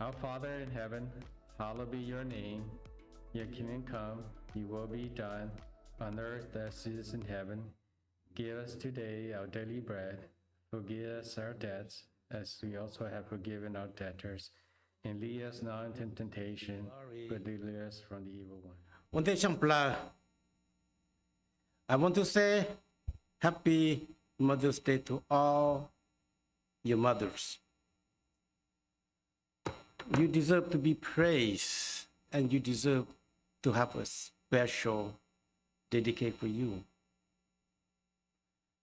Our Father in heaven, hallowed be your name. Your kingdom come, your will be done, on earth as it is in heaven. Give us today our daily bread. Forgive us our debts, as we also have forgiven our debtors. And lead us not into temptation, but deliver us from the evil one. I want to say happy Mother's Day to all your mothers. You deserve to be praised, and you deserve to have a special dedicated for you.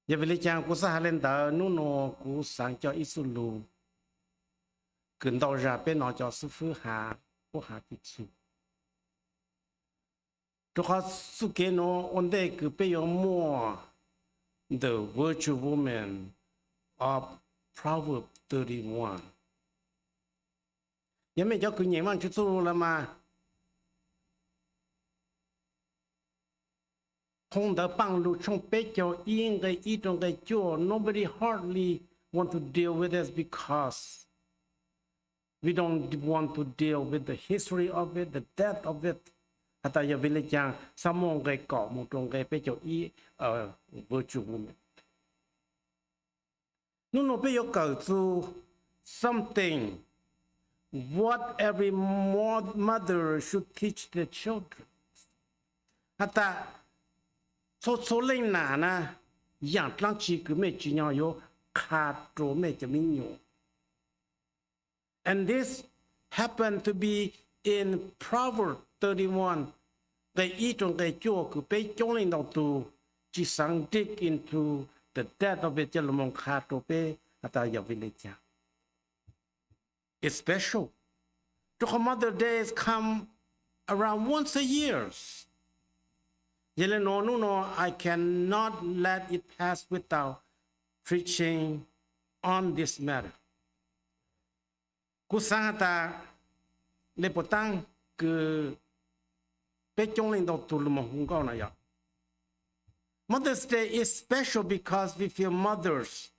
Giờ về chàng của sa lên đó nu nô của sáng cho Isulu, cần đầu ra bên nó cho sư phụ hà của hà kỹ sư. Cho họ su kế nó ổn định cứ bây giờ mua the virtual woman of Proverbs 31. Giờ mình cho cứ nhảy mang chút số là mà không đã bằng lúc trong bếp cho yên cái ít trong cái chỗ nobody hardly want to deal with us because we don't want to deal with the history of it, the death of it. Hata giờ về chàng sao mong cái cỏ một trong cái bếp cho ý ở virtual woman. Nếu nó bây giờ cầu to something what every mother should teach their children. Hata số lên nà na yang lang chi cứ mẹ chỉ nhau yo khá trố mẹ cho mình nhủ. And this happened to be in Proverbs 31. Cái ý trong cái chỗ cứ bé trong lên đầu tu chỉ sang dig into the death of it cho là mong khá trố bé hata giờ về lấy cha. It's special. The Mother's Days come around once a year. No, I cannot let it pass without preaching on this matter. Kusata le potang ke pechong ling do tulmo hungao na ya. Mother's Day is special because we feel mothers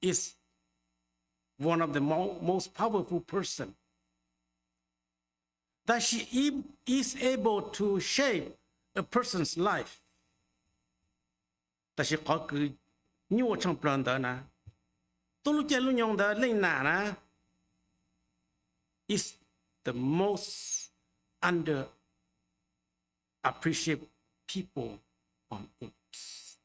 is one of the most powerful person. That she is able to shape a person's life. That she có cứ nhiều trong plan đó na. Tôi lúc chơi lúc nhong đó lên nà na is the most under appreciated people on earth.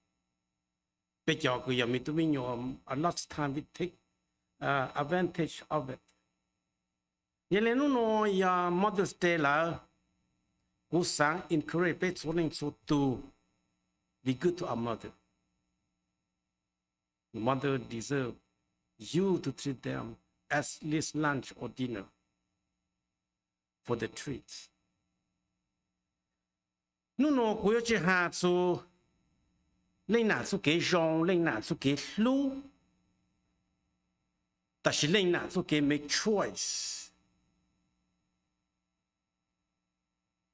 Bây giờ cứ giờ mình tụi mình nhiều a lot of time we take advantage of it. Vậy nên nó ya Mother's Day là cú sáng encourage bé số linh số tu be good to our mother. The mother deserve you to treat them as least lunch or dinner for the treats. Nó cú chỉ hạ số lên nã số kế rong lên nã số kế lu. But she lên nã số kế make choice.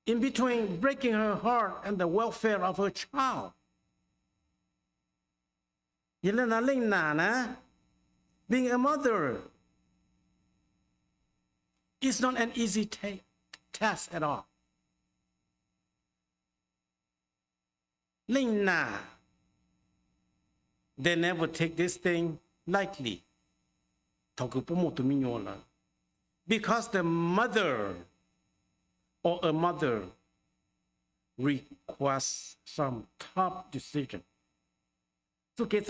In between breaking her heart and the welfare of her child. Yelena Lena, being a mother is not an easy task at all. Lena, they never take this thing lightly. Because the mother or a mother requires some tough decision. So it's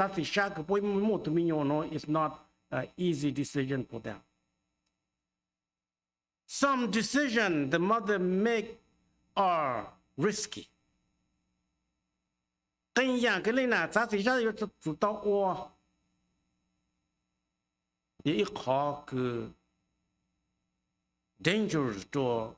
not an easy decision for them. Some decisions the mother make are risky. Dangerous to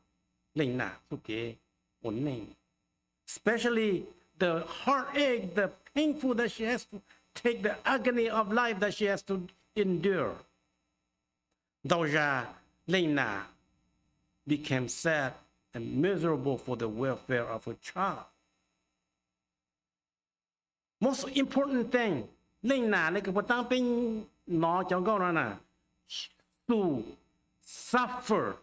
especially the heartache, the painful that she has to take, the agony of life that she has to endure. Doja Lena became sad and miserable for the welfare of her child. Most important thing, Lena like what no cho go na su suffer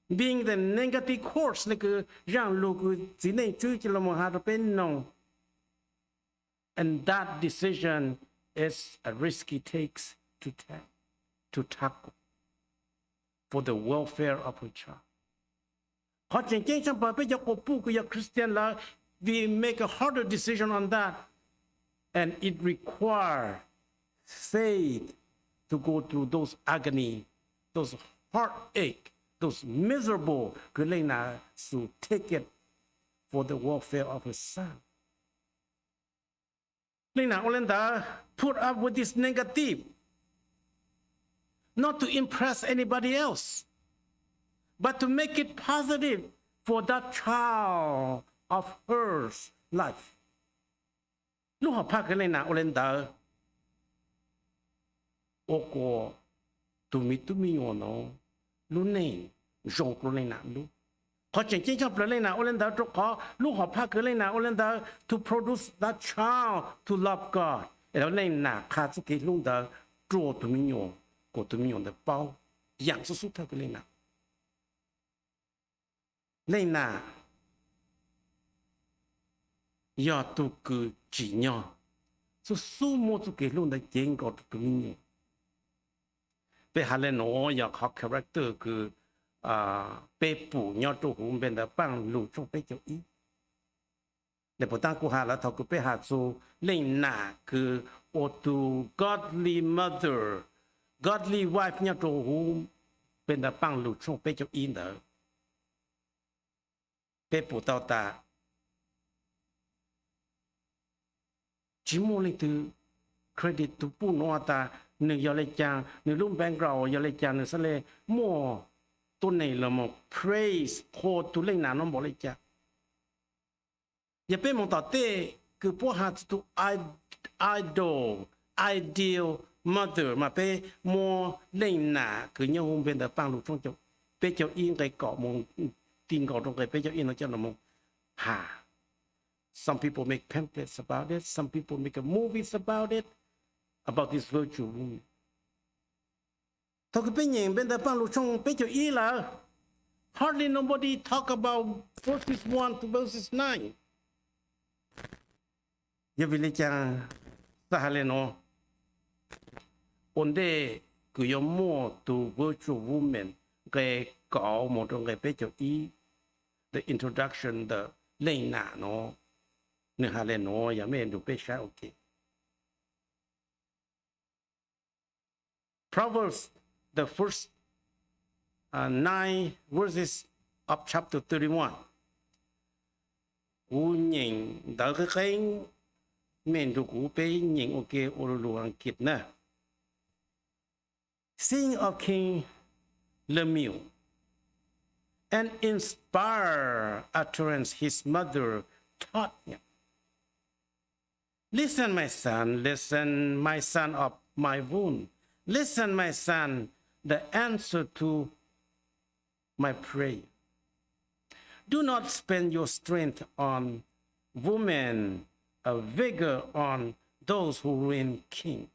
being the negative course 那个让路个只能追起了么哈都变弄 and that decision is a risk he takes to tackle for the welfare of a child 好像经常把比较过不个要 Christian 啦 we make a harder decision on that and it requires faith to go through those agony those heartache those miserable Galena to take it for the welfare of his son. Lena Olenda put up with this negative, not to impress anybody else, but to make it positive for that child of hers life. Lúc học pa Galena Olenda, oko tumi ono. Lu này rong pro lên nào lu, họ chẳng chỉ cho pro lên nào lên đó cho họ lu họ phá cái lên nào lên đó to produce that child to love God, rồi lên nào khá chút cái luôn đó trộn tụi mình nhon, của tụi mình nhon để bao,养出出头cái lên nào, giờ tụi cứ chỉ nhau, số một chút cái luôn đó chén gọi tụi mình nhon. Bây giờ lên nóอยากhọc character คือ被捕要做红边的帮路中被叫一，你不但顾下了，他个被下做另哪个我读 godly mother godly wife 要做红边的帮路中被叫一的，被捕到达，只莫里头 credit 都不拿达。Nếu giờ lại chàng, nếu lúc background giờ lại chàng, nếu sẽ lại mua tôi này là một praise của tôi lên nào nó bỏ lại chàng. Giờ bên một tàu tê cứ bỏ hạt tu idol, ideal mother mà bên mua lên nào cứ nhau hôm bên đó bằng lục trong chỗ bên chỗ in cái cọ một tin cọ trong cái bên chỗ in nó cho là một hà. Some people make pamphlets about it, some people make movies about it. About this virtue woman. Talk opinion, ben the pan luchong pecho ila. Hardly nobody talk about verses 1 to verses 9. Ya village sahaleno. Onde kuyo mo to virtue woman ke kao mo tong ke pecho i. The introduction, the leina no. Ne haleno ya me do pesha okay. Proverbs, the first 9 verses of chapter 31. Cú nhìn đỡ cái mình được cú bé nhìn ok ô luồng kịp nè. Sing of King Lemuel, and inspire utterance his mother taught him. Listen, my son of my womb. Listen, my son, the answer to my prayer. Do not spend your strength on women, a vigor on those who reign king.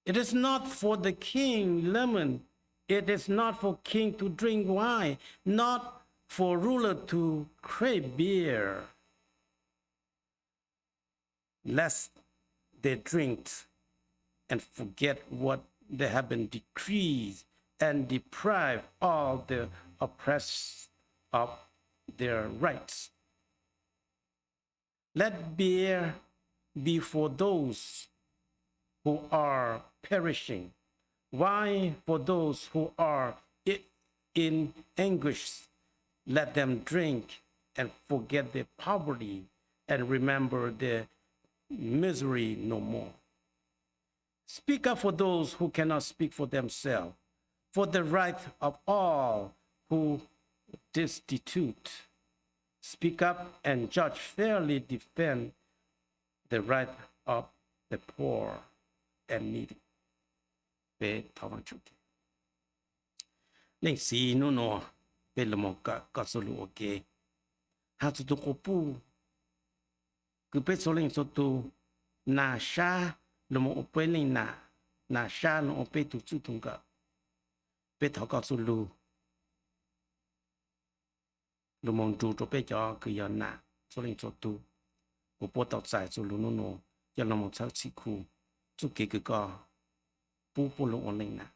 It is not for the king lemon. It is not for king to drink wine, not for ruler to crave beer. Lest they drink and forget what they have been decreed and deprive all the oppressed of their rights. Let beer be for those who are perishing, wine for those who are in anguish. Let them drink and forget their poverty and remember their misery no more. Speak up for those who cannot speak for themselves, for the right of all who destitute. Speak up and judge fairly, defend the right of the poor and needy. Be tawanchuke. Neng si no no be lemoka kasulu oke. Hatu to kopu. Kupe soling sotu na sha lemo opeling na sha no ope tu tutunga. bé thọ có su lu lu mong chú cho bé cho cứ giờ nạ số linh số tu của bộ tàu giải su lu nó giờ là một sao chỉ khu chú kỹ cứ có bố lu ổn định nạ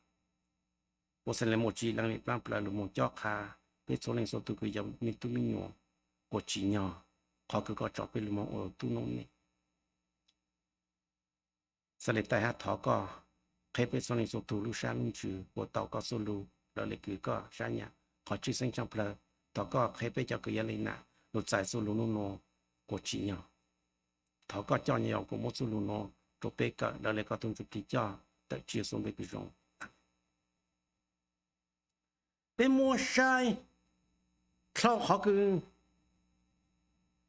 bộ sẽ là một chỉ lang lịch lang là lu mong cho khá bé số linh số tu cứ giờ mình tu mình nhỏ của chỉ nhỏ họ cứ có cho bé lu mong ở tu nông này sẽ lấy tay hát thọ có khi bé số linh số tu lu sang luôn chứ bộ tàu có số lu là lấy cứ có sang nhà họ chỉ sinh trong plei thọ có khi bé cho cứ giờ lên nạ lột giải số lu nó của chỉ nhỏ thọ có cho nhiều của một số lu nó cho bé cả là lấy có tung chụp kỹ cho tự chia xuống bé cứ rong bé mua sai sau họ cứ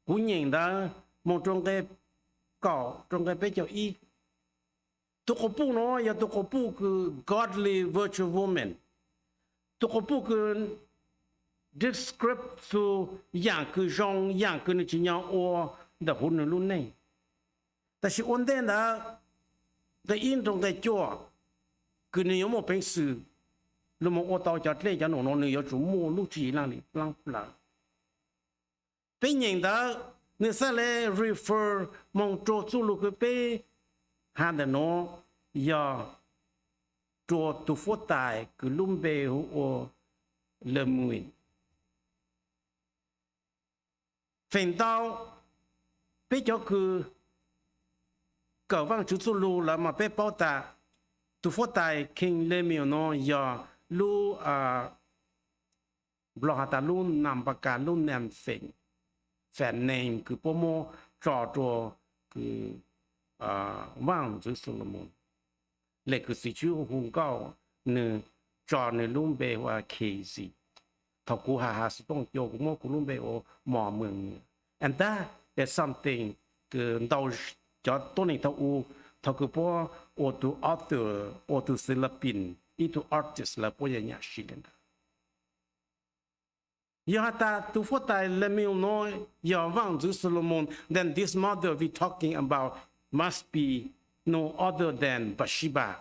cú nhìn đó một trong cái cỏ trong cái bé cho y tôi có bu nó ya tôi có bu cứ godly virtual woman tôi có bu cứ describe su yang cứ rong yang cứ nó chỉ nhau ô đã hôn nó luôn này但是问题呢在运动在做cứ nếu một bệnh sự lúc mà ô tô cho thế cho nó nếu chủ mua lúc chỉ là đi lang bây nhìn đó nếu sẽ lại refer mong cho chú lúc cái bé hàng đó nó giờ cho tu phốt tài cứ lùm bề hồ lâm nguyện phần đau bây giờ cứ cỡ vang chú lu là mà bé bao ta tu phốt tài kinh lê miêu nó giờ luบล็อกตาลุ่นนำประการลุ่นแนมแฝงเนมคือโปโมจอตัวคือว่างจุดสุลมุนเล็กคือสิชื่อหงเก้าเนื้อจอในลุ่มเบว่าเคซีทอกูหาสต้องโยกโมกุลุ่มเบโอหมอเมือง and that is something คือเราจอตัวนี้ทอกูทอกูพอโอตูออเตอร์โอตูศิลปินอีตูอาร์ติสแล้วพวกอย่างนี้ชิลนะYata tu fotai lemil no yavang zu Solomon, then this mother we talking about must be no other than Bathsheba.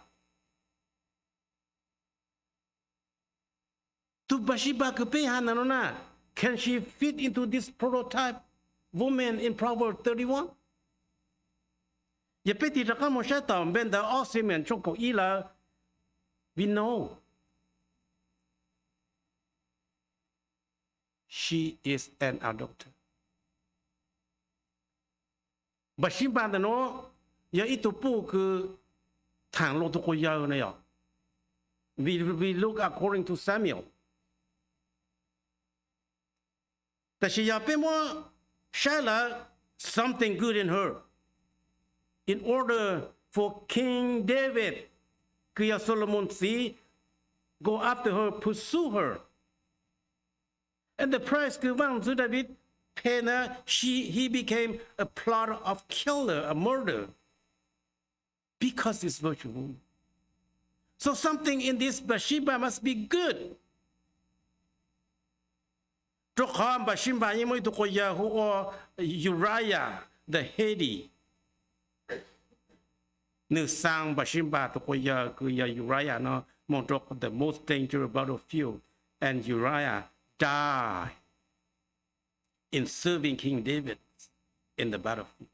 Tu Bathsheba kepe hananona, can she fit into this prototype woman in Proverbs 31? Yepeti rakamo shatam ben da osimen choko ila, we know. She is an adulterer. Bathsheba da no ya itu pu ke thang lo to ko ya na ya. We look according to Samuel. That she ya pe mo shala something good in her. In order for King David, King Solomon see go after her, pursue her. And the price given to David, he became a plotter of killer, a murder, because it's virtual. So something in this Bathsheba must be good. Uriah the Hittite. Nữ sang Bathsheba to Uriah no the most dangerous battlefield, and Uriah died in serving King David in the battlefield.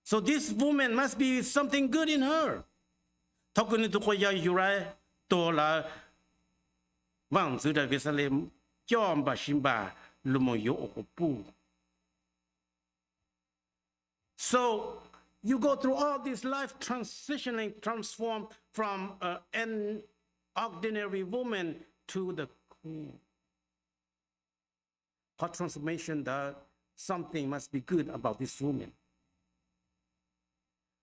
So this woman must be something good in her. Talking to Uriah, Tola, Wang Zuda Vesalem, John Bathsheba, Lumoyo Okupu. So you go through all this life transitioning, transformed from an ordinary woman to the queen. Her transformation, that something must be good about this woman.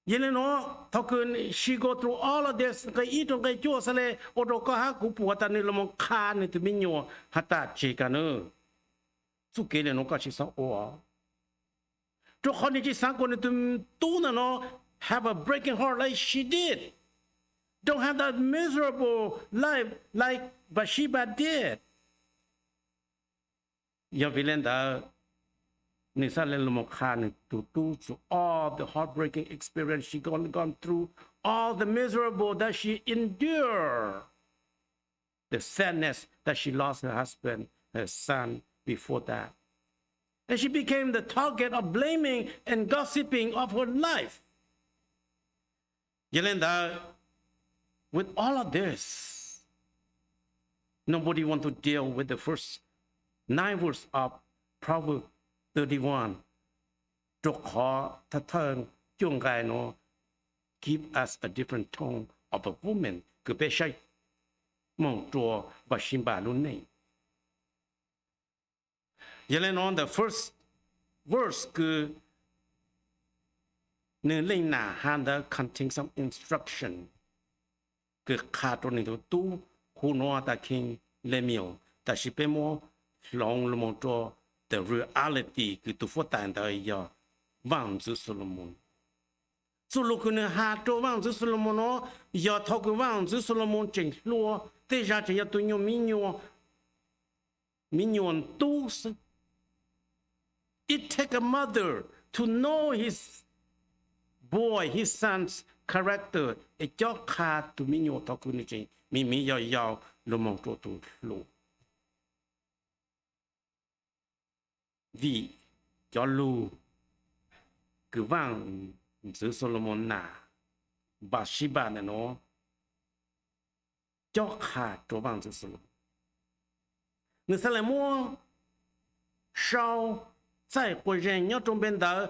You know, talking, she go through all of this. Kay ito kay Diyos sale odo ka ha kupuatan nila mong kan ito minyo hata chika no. Sukele no ka sa oa. To kani ji sang ko nito tuna no have a breaking heart like she did. Don't have that miserable life like Bathsheba did. Yavilenda Nisalelomokhan to all the heartbreaking experience she gone through, all the miserable that she endured. the sadness that she lost her husband, her son before that. And she became the target of blaming and gossiping of her life. Yelenda, with all of this, nobody want to deal with the first 9 verses of Proverbs 31. Give us a different tone of a woman. On the first verse, contains some instruction. The reality vang zu Solomon. So lúc này hạ cho vang zu Solomon nó, giờ thâu cái vang zu Solomon chỉnh lúa, thế ra chỉ tụi nhau minion tu. It take a mother to know his boy, his son's character. It cho khá tụ minion thâu cái này chỉnh, mi yao lo mong cho tụ lúa. Vì cho lúa cứ vang giữa Solomon nà Bathsheba này nó cho khá cho vang giữa Solomon. Người ta lại mua sau tại của人nhau trong bên đó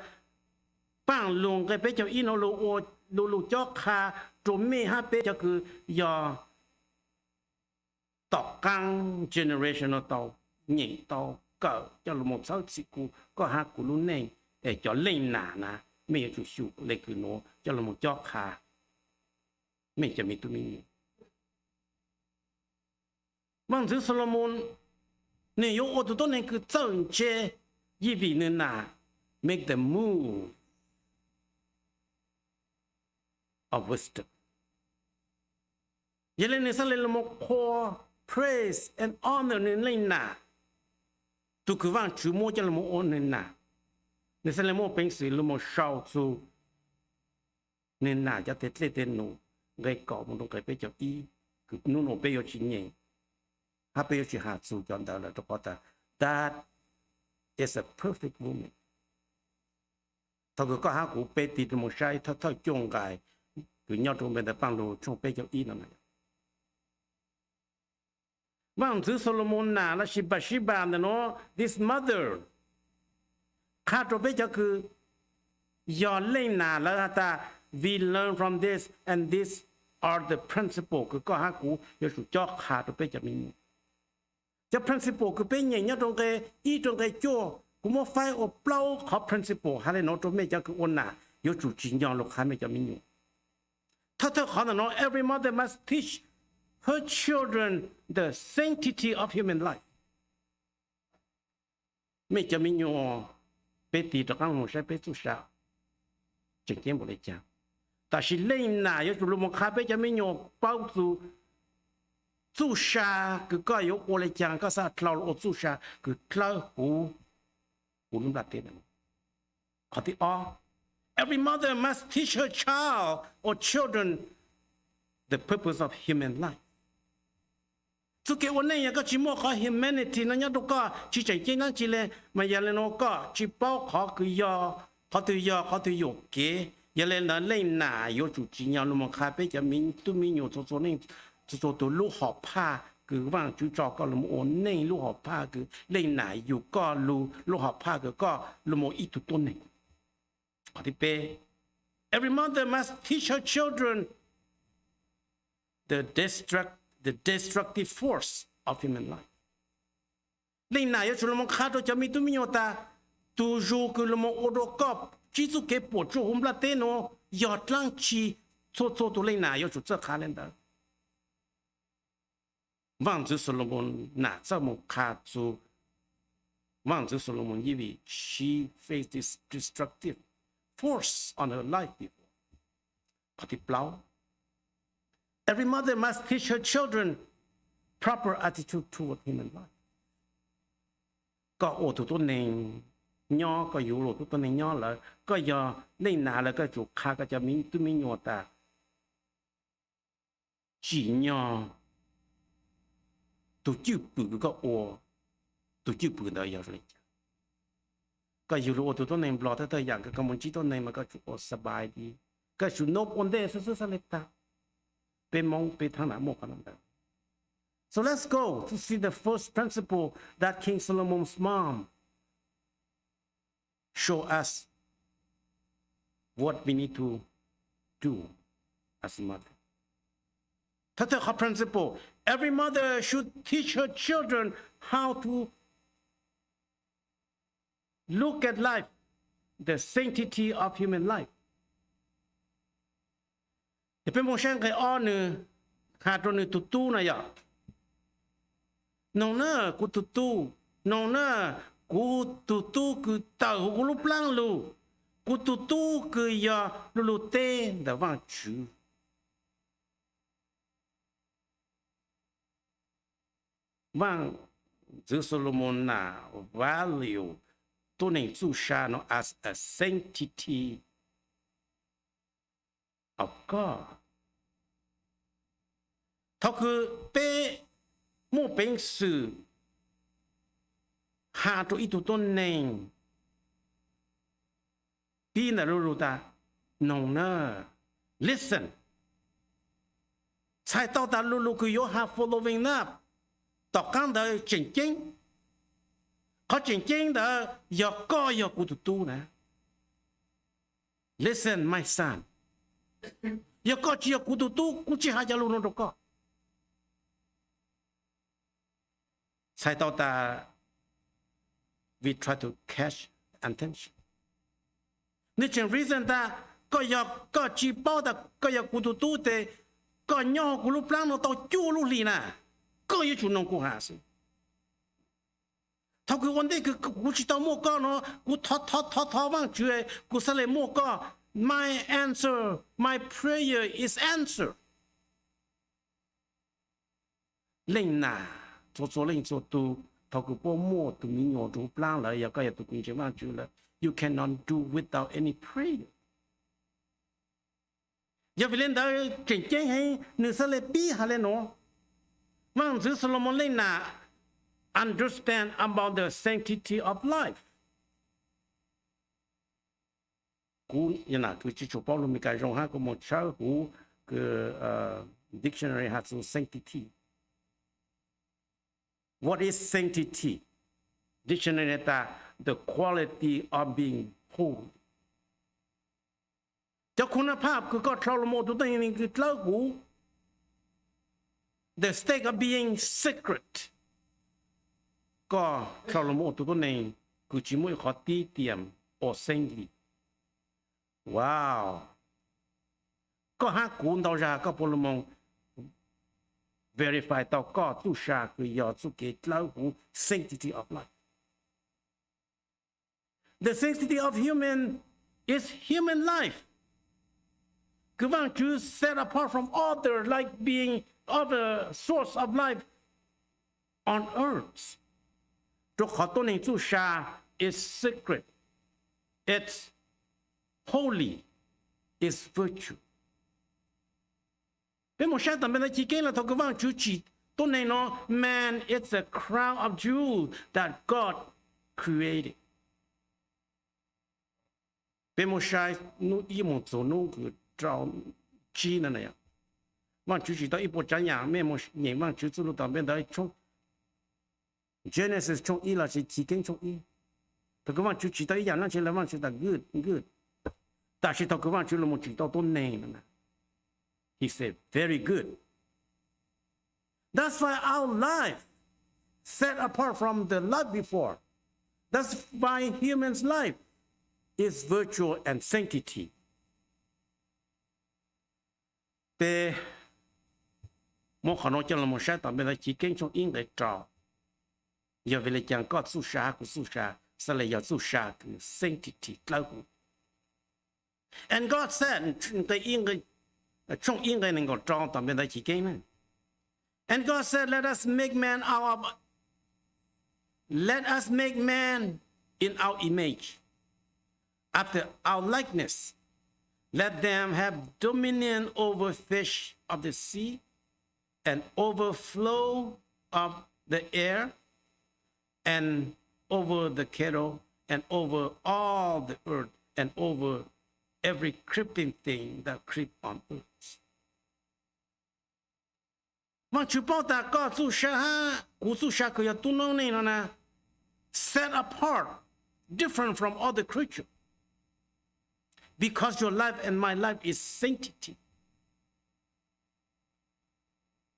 bằng luôn cái bé cho in nó lù cho khá cho mẹ ha bé cho cứ giờ tọt căng generation nó tàu nhảy tàu cỡ cho là một số sự có ha của luôn này để cho lên nà mình chủ sưu lấy cái nó cho là một chó khá mình cho mình tụi mình vâng chứ Solomon nếu ô tô tốt này cứ chân chế vì vì nên là make the move of wisdom. Vậy nên sẽ lên một call praise and honor nên lên nà tụi cứ vang chú mua cho là một ôn nên nà nên sẽ lên một bình sĩ là một sau su nên nà cho tết lê tên nụ gây cỏ một đồng cái bây giờ y cứ nụ nụ bây giờ chỉ nhẹ ha bây giờ chỉ hạt su cho đó là tôi ta that is a perfect woman. Thôi cứ có ha cụ bây thì một sai thôi chung cái cứ nhau trong bên đó bằng đồ trong bây giờ y nó này. Vâng chứ Solomon nà là Bathsheba nó this mother khá cho bây giờ cứ do lên nà là ta we learn from this and these are the principle cứ có ha cú yo su cho khá cho bây giờ mình cho principle cứ bây giờ nhau trong cái chỗ cũng một phải ở bao khó principle hay là nó trong bây giờ cứ ôn nà yo chủ chính nhau lúc hai bây giờ mình thật khó là nó every mother must teach her children the sanctity of human life. Mấy cho mình nhớ bé tí đó các ông sẽ bé tu sao, chẳng kiếm một lấy chăng. Ta chỉ lên nào yêu chủ một khai bé cho mình nhớ bao tu sao cứ có yêu một lấy chăng có sao thâu ở tu sao cứ thâu hú lúc đặt tiền này. Có thì every mother must teach her child or children the purpose of human life. So cái vấn đề có chỉ một cái humanity nó nhớ đâu có chỉ chạy trên nó chỉ là mà giờ là nó có chỉ bao khó cứ do khó từ yêu kế giờ là lên nà yêu chủ chỉ nhau nó mà khai bây giờ mình tụi mình nhiều số nên số tụi lúc học pa cứ vang chú trò có là một ổn nên lúc học pa cứ lên nà yêu có lúc học pa cứ có là một ít tụi tôi này có thì bé every mother must teach her children the destructive force of human life. Lên này cho nó khá cho mình tụi mình ta tu du cứ nó ô tô cọp chỉ số cái bộ chỗ hôm là tên nó giọt lăng chi cho tụi lên này cho chúng khá lên đó. Vang chữ Solomon nã cho một khá cho vang chữ Solomon vì she faced this destructive force on her life before. Có thể plau. Every mother must teach her children proper attitude toward human life. Có ô tô tốt nên nhỏ có yếu lộ tốt nên nhỏ là có giờ nên nào là cái chủ khá cái cho mình tụi mình nhỏ ta chỉ nhỏ tổ chức bự có ô tổ chức bự đó giờ rồi cáiอยู่รู้ตัวnàyบล็อกแต่อย่างก็มันจีตัวnàyมันก็จุสบายดีก็จุนบอนเดสสุดๆเลยตาเป็นมองไปทางไหนมองกันนั่นแหละ So let's go to see the first principle that King Solomon's mom show us what we need to do as a mother. ถ้าเธอขอ principle every mother should teach her children how to look at life, the sanctity of human life. จะเป็นโมชั่นไก่อ้อนนึงขาดตัวนึงตุตู้นะอย่านองเนอกูตุตู้นองเนอกูตุตู้คือเต่ากูรูปร่างลูกูตุตู้คือยาลูเต้แต่ว่าชูว่างจือโซโลมอนน่ะ valueตัวนึงจู่ชาโน as a sanctity of God เขาคือเป็นมู่เป็นสื่อหาตัวอีตัวนึงพี่น่ะรู้ตานงเนอ listen ใช่ต่อตารู้คือ you have following up ต่อกันเดอจริงเขาจริงเดออยากก็อยากกูตัวนะ listen my son อยากก็อยากกูตัวกูจะหาจะรู้นรกใช่ต่อตา we try to catch attention นี่เป็น reason ตาก็อยากก็จีบแต่ก็อยากกูตัวแต่ก็ย่อกูรู้ปลางเราต่อจู้รู้ลีนะก็ยังชุนนงกูหาสิถ้าคือวันนี้คือกูจิตเอาโมก็เนาะกูท้อว่างเฉยกูสเลยโมก็ my answer my prayer is answer เล่นน่ะ做เล่น做ตูถ้าคือพวกโมตูมีหยอดรูปร่างเลยก็อย่าตูกุญแจว่างเฉยเลย you cannot do without any prayer อย่าไปเล่นได้เก่งๆให้หนึ่งสเลยปีหาเลยเนาะว่างซื้อโซโลมอนเล่นน่ะunderstand about the sanctity of life กูยันน่ะคือที่ชอบพูดมีการร้องหาก็มองเช้าหูคือdictionary has no sanctity what is sanctity dictionary ตา the quality of being holy จะคุณภาพคือก็ชาวโลโมตัวนี้คือเล่าหู the state of being secret ก็ชาวโลโมตัวนี้คือจิมุยขอตีเตรียม or saintly ว้าวก็หากูนดาวจาก็พลมง verify ต่อก็ตู้ชาคือยอดสุเกตเล่าหู sanctity of life the sanctity of human is human life คือว่าจะ set apart from other like being other source of life on earth ตัวขอตัวนี้ตู้ชา is secret it's holy is virtue เป็นโมชั่นแต่เป็นอะไรที่เก่งแล้วเขาก็ว่าจูจิตัวนี้เนาะ man it's a crown of jewel that God created เป็นโมชั่นนู้อีโมโซนู้คือเจ้าจีนั่นเองว่าจูจิตัวอีปจันยาไม่โมเนี่ยว่าจูจิรู้ต่างเป็นได้ช่วง Genesis ช่วงอีละ是ที่เก่งช่วงอี他个往就知道一样，那些人往知道 good， 但是他个往就那么知道多难了呢。He said very good. That's why our life set apart from the life before. That's why humans' life is virtue and sanctity. แต่มขนจะละมใช้ต่อไปเลยจีเก่งชงอิงได้จออย่าเวลาจังก็สู้ชากูสู้ชาสลายสู้ชาคือ sanctity เล่าหู and God said แต่อิงก็ชงอิงก็นึงก็จอต่อไปเลยจีเก่งนั่น and God said let us make man in our image after our likeness let them have dominion over fish of the sea and overflow of the air and over the cattle and over all the earth and over every creeping thing that creep on earth. Mà chú bảo ta có chú sa ha, cú chú sa cái tu nông này nó nè, set apart, different from other creatures. Because your life and my life is sanctity.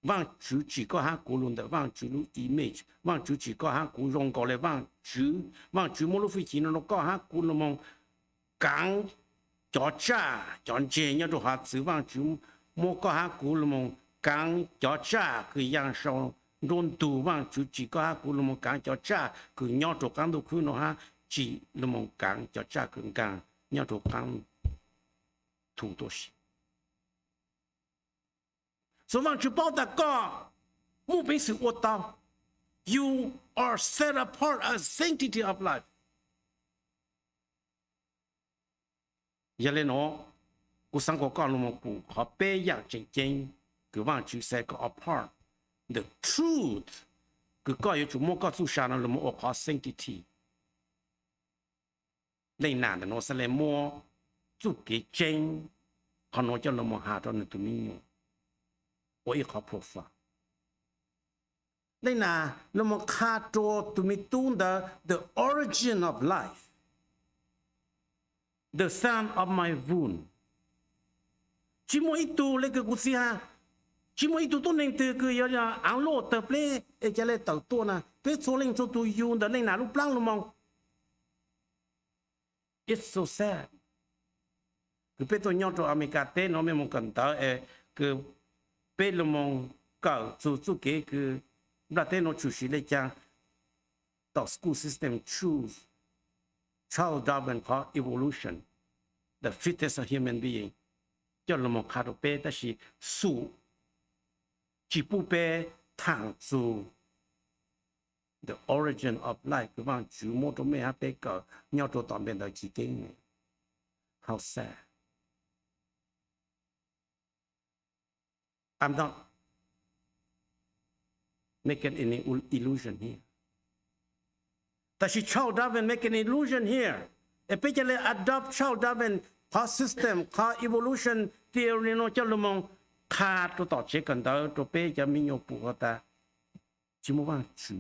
Vang chú chỉ có hai cú luôn đó, vang chú lu image, vang chú chỉ có hai cú rong gọi là vang chú mỗi lúc phi chỉ nó có hai cú luôn mong càng cho cha chọn chế nhau đồ hạt chữ vang chú mỗi có hai cú luôn mong càng cho cha cái yang sau rôn tù vang chú chỉ có hai cú luôn mong càng cho cha cái nhau đồ càng đồ khu nó ha chỉ luôn mong càng cho cha càng nhau đồ càng thủ đồ gì. So vang chú bảo ta có mu bị sự ô tao. You are set apart as sanctity of life. Giờ lên nó, cú sang có con luôn cú họ bé dạng chính chính, cứ vang chú sẽ có apart the truth. Cứ có yêu chú mua có chú sa nó luôn mua có sanctity. Lên nàn nó sẽ lên mua chú cái chính, họ nói cho nó mua hạt cho nó tụi mình. 我一好 profile。那呢，那么看着对面懂得 the origin of life, the son of my womb。chỉ mỗi tu lấy cái故事哈，chỉ mỗi tu tu nên từ cái gì à, ăn lô tập lệ, cái cái lệ tập tu na, cái số linh số tu dùng đó nên là lúc lang luôn mong. It's so sad. Cái bé tôi nhớ cho America tên nó mới mong cần tới cái bé luôn mong cả chú cái ra tên nó chủ sĩ lấy chăng the school system choose Charles Darwin called evolution the fittest of human being cho luôn mong khá đồ bé đó là su chỉ bu bé thẳng chú the origin of life cái vang chú mô tô mê bé cả nhau cho toàn bên đời chỉ kinh này how sad. I'm not making any illusion here. That she Charles Darwin make an illusion here. Especially adopt Charles Darwin called system, called evolution theory nó cho lùm mong khá tôi tỏ chế cần đó tôi bé cho mình nhộp bùa ta. Chỉ muốn vang chú.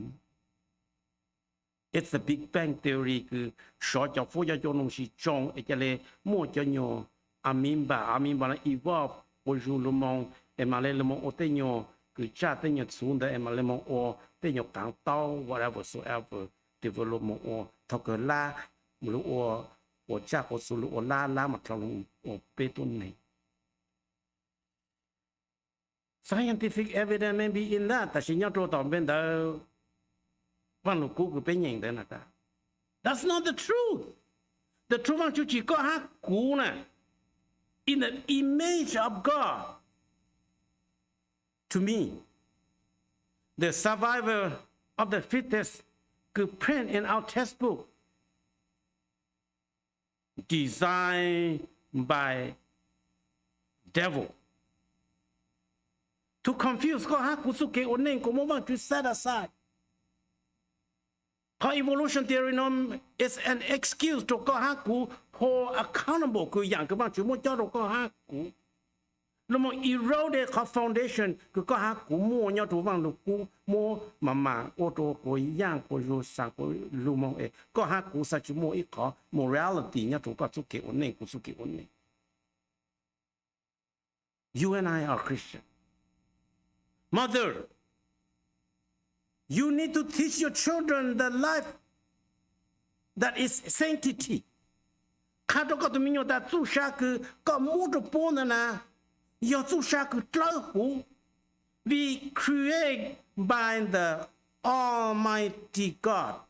It's the Big Bang theory cứ so cho phô cho nông sĩ trong especially mua cho nhau amoeba là evolve của dù lùm mong em mà lên mong ô tê nhau cứ cha tê nhau xuống đấy em mà lên mong ô tê nhau càng tao whatever so ever develop mong ô thọ cái la lũ ô cha ô số lũ ô la mà trong ô bê tôn này scientific evidence may be in that ta chỉ nhau trâu tỏm bên đó văn lục cũ cứ bên nhìn đấy là ta that's not the truth. The truth là chỉ có hát cũ nè in the image of God. To me, the survivor of the fittest could print in our textbook, designed by devil to confuse God to set aside. How evolution theory is an excuse to God hold accountable ku yang ke bang cuma cho God ku. Lo mo erode ka foundation ku ko ha ku mo nya tu wang lu ku mo mama o to ko yang ko ru sa ko lu mo ko ha ku sa chu mo I ko morality nya tu ka su ke onen ku su ke onen. You and I are Christian. Mother, you need to teach your children the life that is sanctity. Kada ka tu minyo da tu sha ku ka mo to pon na. We create by the Almighty God.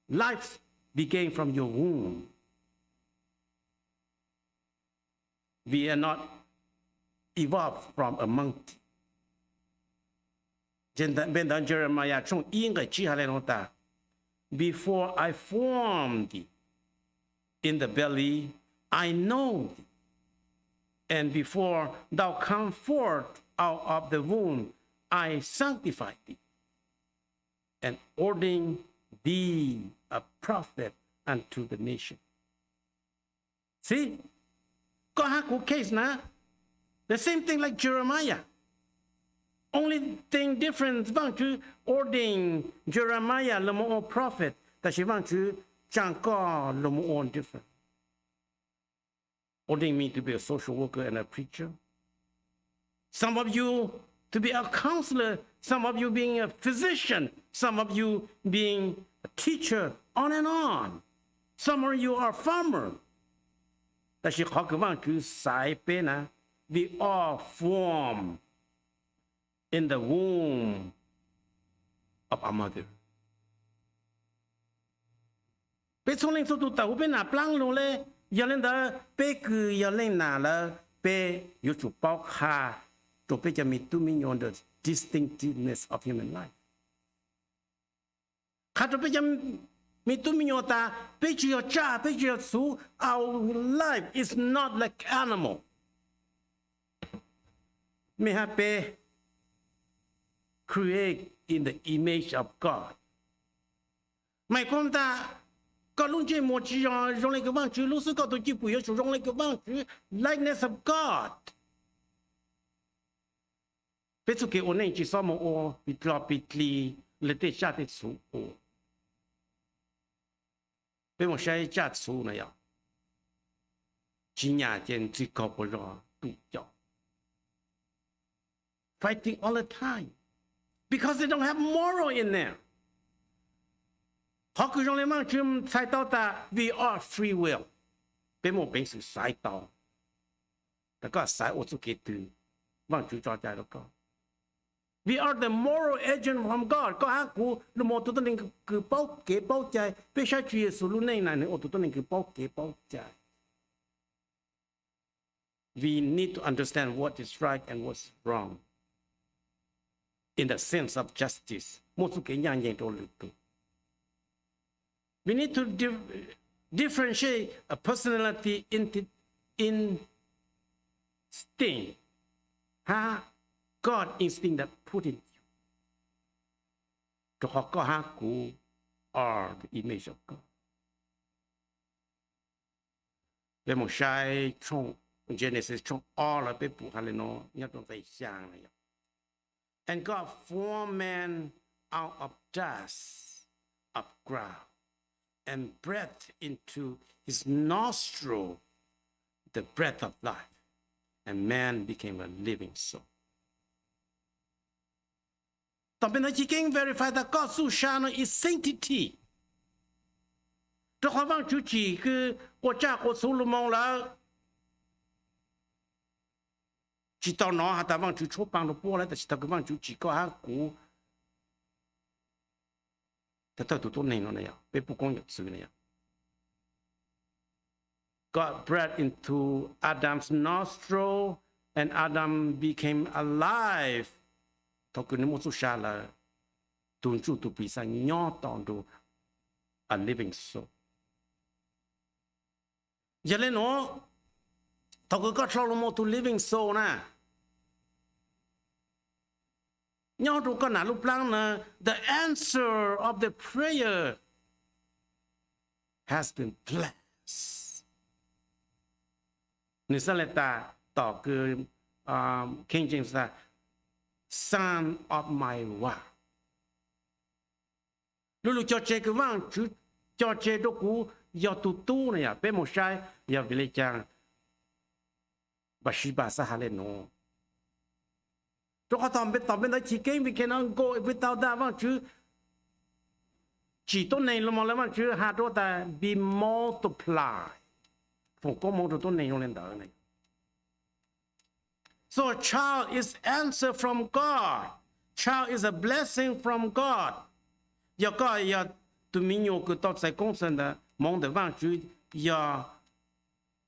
Life began from your womb. We are not evolved from a monkey. Jeremiah before I formed thee in the belly, I know thee. And before thou come forth out of the womb, I sanctify thee. and ordain thee a prophet unto the nation. See? Có hai cuộc case na. The same thing like Jeremiah. Only thing different vang chú ordain Jeremiah là một prophet. Tại vì vang chú chẳng có là một different. Ordain me to be a social worker and a preacher. Some of you to be a counselor. Some of you being a physician. Some of you being a teacher. On and on. Some of you are farmer. 但是好个望住晒边呢 we are formed in the womb of our mother. 被从零速度到被拿 plan 路嘞，要领的被个要领拿了被有主包卡，就被叫米度米用的 distinctiveness of human life. 卡就被叫。Our life is not like animal. May have been created in the image of God. My conta, Kalunje Mochion, Jean Gavanchu, Lusuka to Jipu, Jean Gavanchu, likeness of God. Petsuke Onechi Samo or Pitlopitli, Lete Shatetsu. 被我晒家族那样，几年间最高不让度教 ，fighting all the time, because they don't have moral in them. 好个让你们去猜到的 ，we are free will， 被我平时猜到，那个猜我就给对，忘记抓在了个。We are the moral agent from God. ก็หากูlu mo tu tu ning ku pau ke pau chai pe sha chi yesu lu nei na ne o tu tu ning ku pau ke pau chai. We need to understand what is right and what's wrong in the sense of justice. Mo su ke yang yang to lu tu. We need to differentiate a personality in instinct. God instinct that put in you. To Hokahaku are the image of God. Để một sai trong Genesis trong all là people halino nhắc trong tay sang này. And God formed man out of dust of ground and breathed into his nostril the breath of life, and man became a living soul. 但เป็นที่เก่ง verify that God สุชาโน is sanctity 这好方就几个国家国苏鲁蒙了直到哪哈达方就出版了波来的是他个方就几个哈古他到多内容那样被不公有资那样 God breathed into Adam's nostril and Adam became alive 他跟你们做下了，蹲住都比赛鸟当中 a living soul。一来喏，他个超了么都 living soul 呢？鸟都个哪路 plan 呢 ？The answer of the prayer has been blessed。你说来打到个King James 的。Son of my wife. Lulu cho che cái vang chú cho che đô cú do tu này à, bé một sai do vì lấy chàng bà sĩ bà sa hà lên nó. Cho họ tóm bên đó chỉ cái we cannot go without that vang chú chỉ tốt này là mà vang chú hà đô ta be multiply. Phụ có một tốt này lên đó này. So a child is answer from God. Child is a blessing from God. 要个要对民有个到在公生的忙的望住要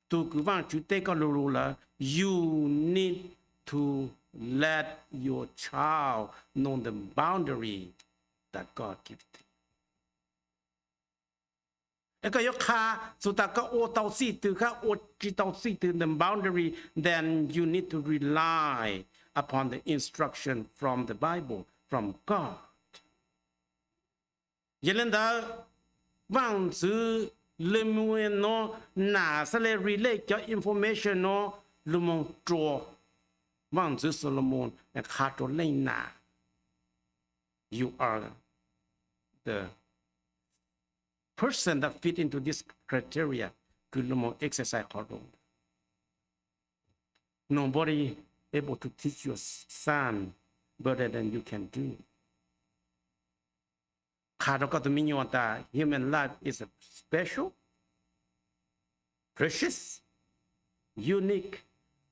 都个望住这个路路了。You need to let your child know the boundary that God gives to you. 一个要卡，就大家我到死对卡，我知道死对 the boundary, then you need to rely upon the instruction from the Bible, from God. 原来的王子里面喏，哪是来 relate 叫 information 喏，里面做王子所罗门那卡着雷拿 ，you are the person that fit into this criteria คือ里面 exercise 好用。Nobody able to teach your son better than you can do. ขาดก็ต้องมีอยู่แต่ human life is special, precious, unique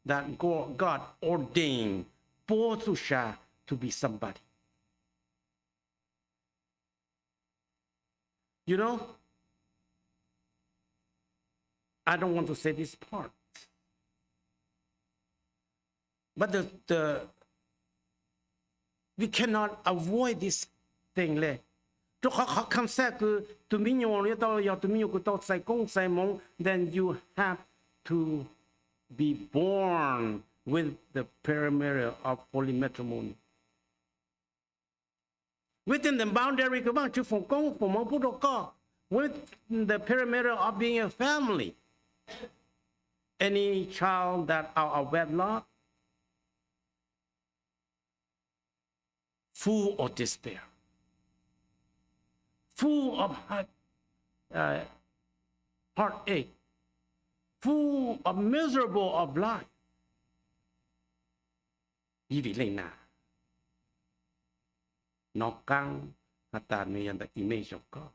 that God ordained for Susha to be somebody. You know, I don't want to say this part, but we cannot avoid this thing เลยทุกเขาคำแท้คือตัวมิโยเนี่ยต้อง要ตัวมิโยคือต้องใส่กงใส่มง then you have to be born with the perimeter of holy matrimony within the boundary คือว่าชื่อฝงกงฝงมงพุทธก็ with the perimeter of being a family any child that are of wedlock full of despair full of heartache, full of miserable of life. Vì lên nào, nó căng, hata in the image of God,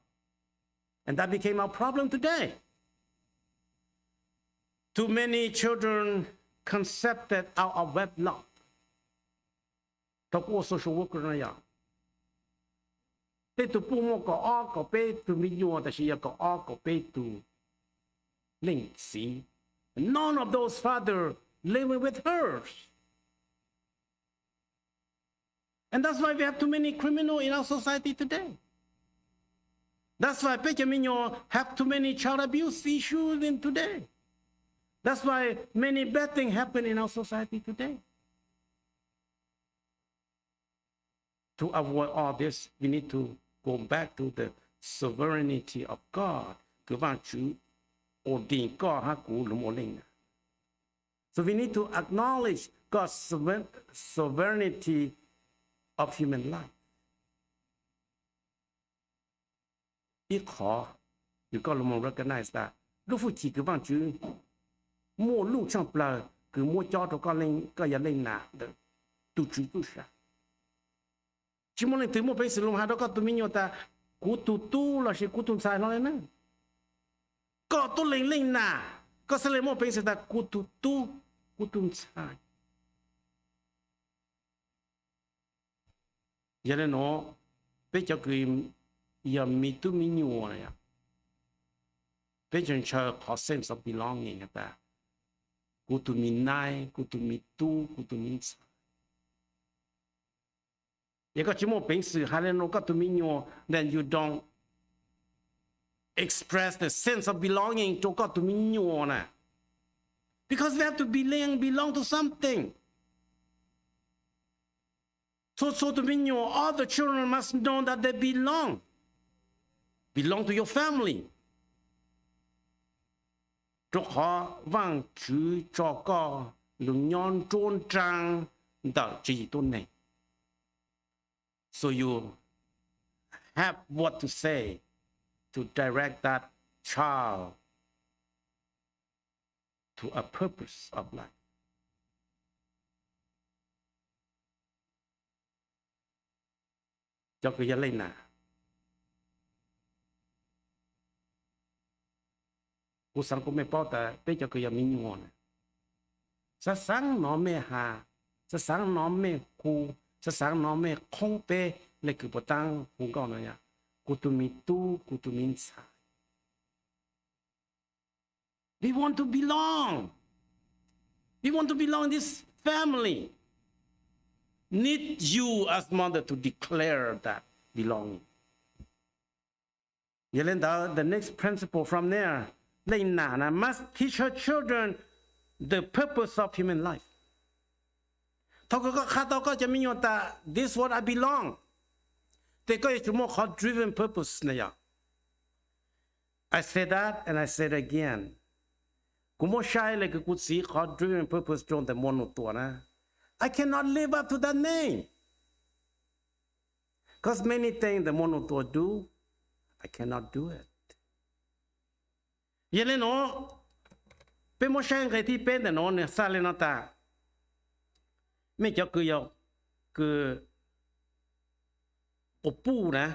and that became our problem today. Too many children conceived out of wedlock. Talk about social worker na yan. 对，都父母个爱个被都没用，但是一个爱个被都领事。None of those father living with hers, and that's why we have too many criminals in our society today. That's why Benjamin have too many child abuse issues in today. That's why many bad things happen in our society today. To avoid all this, we need to go back to the sovereignty of God. So we need to acknowledge God's sovereignty of human life. You got to recognize that. Lúc phụ chỉ cứ vang chữ mua lúc trong bờ cứ mua cho tụi con lên có nhà lên nè được tu chú tu sa. Chỉ muốn lên từ một bên sử dụng hai đó có tụi mình nhớ ta cú tu là sẽ cú tu sai nó lên nè. Có tu lên nè có sẽ lên một bên sử ta cú tu sai. Giờ này nó bây giờ cứ giờ mi tu mi nhua này. Bây giờ chờ có sense of belonging hết ta. Cú tu mi nai, cú tu mi tu, cú tu mi sai. If then you don't express the sense of belonging to God to me. Because we have to belong to something. So to me, all the children must know that they belong. Belong to your family. So you have what to say to direct that child to a purpose of life. Cho cái gia lên nào. Cô sáng cô mẹ bảo ta bây giờ cái gia mình ngon. Sa sáng nó mẹ hà, sa sáng nó mẹ cô. Sáng nó mẹ không bé lấy cái bộ tăng không có nữa nha, cụ tụi mình tu, cụ tụi mình sai. We want to belong. We want to belong in this family. Need you as mother to declare that belonging. The next principle from there, Nana must teach her children the purpose of human life. This is what I belong. They go to more God-driven purpose na ya. I said that and I said again. Kumo shai le ku si God-driven purpose John the Mouanoutoua na. I cannot live up to that name. Because many things the Mouanoutoua do, I cannot do it. Yele no, pe mo shai ngai ti pe no ne sa le na ta. Me cho ku yo ku opu na.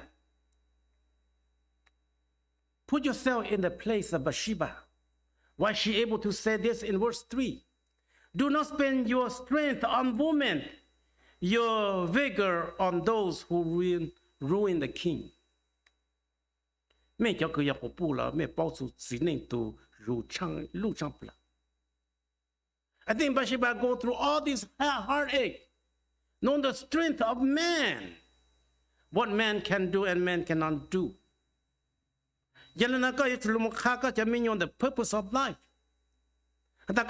Put yourself in the place of Bathsheba. Why is she able to say this in verse 3? Do not spend your strength on women, your vigor on those who ruin the king. I think Bathsheba go through all this heartache, knowing the strength of man, what man can do and man cannot do. Not the purpose of life. Not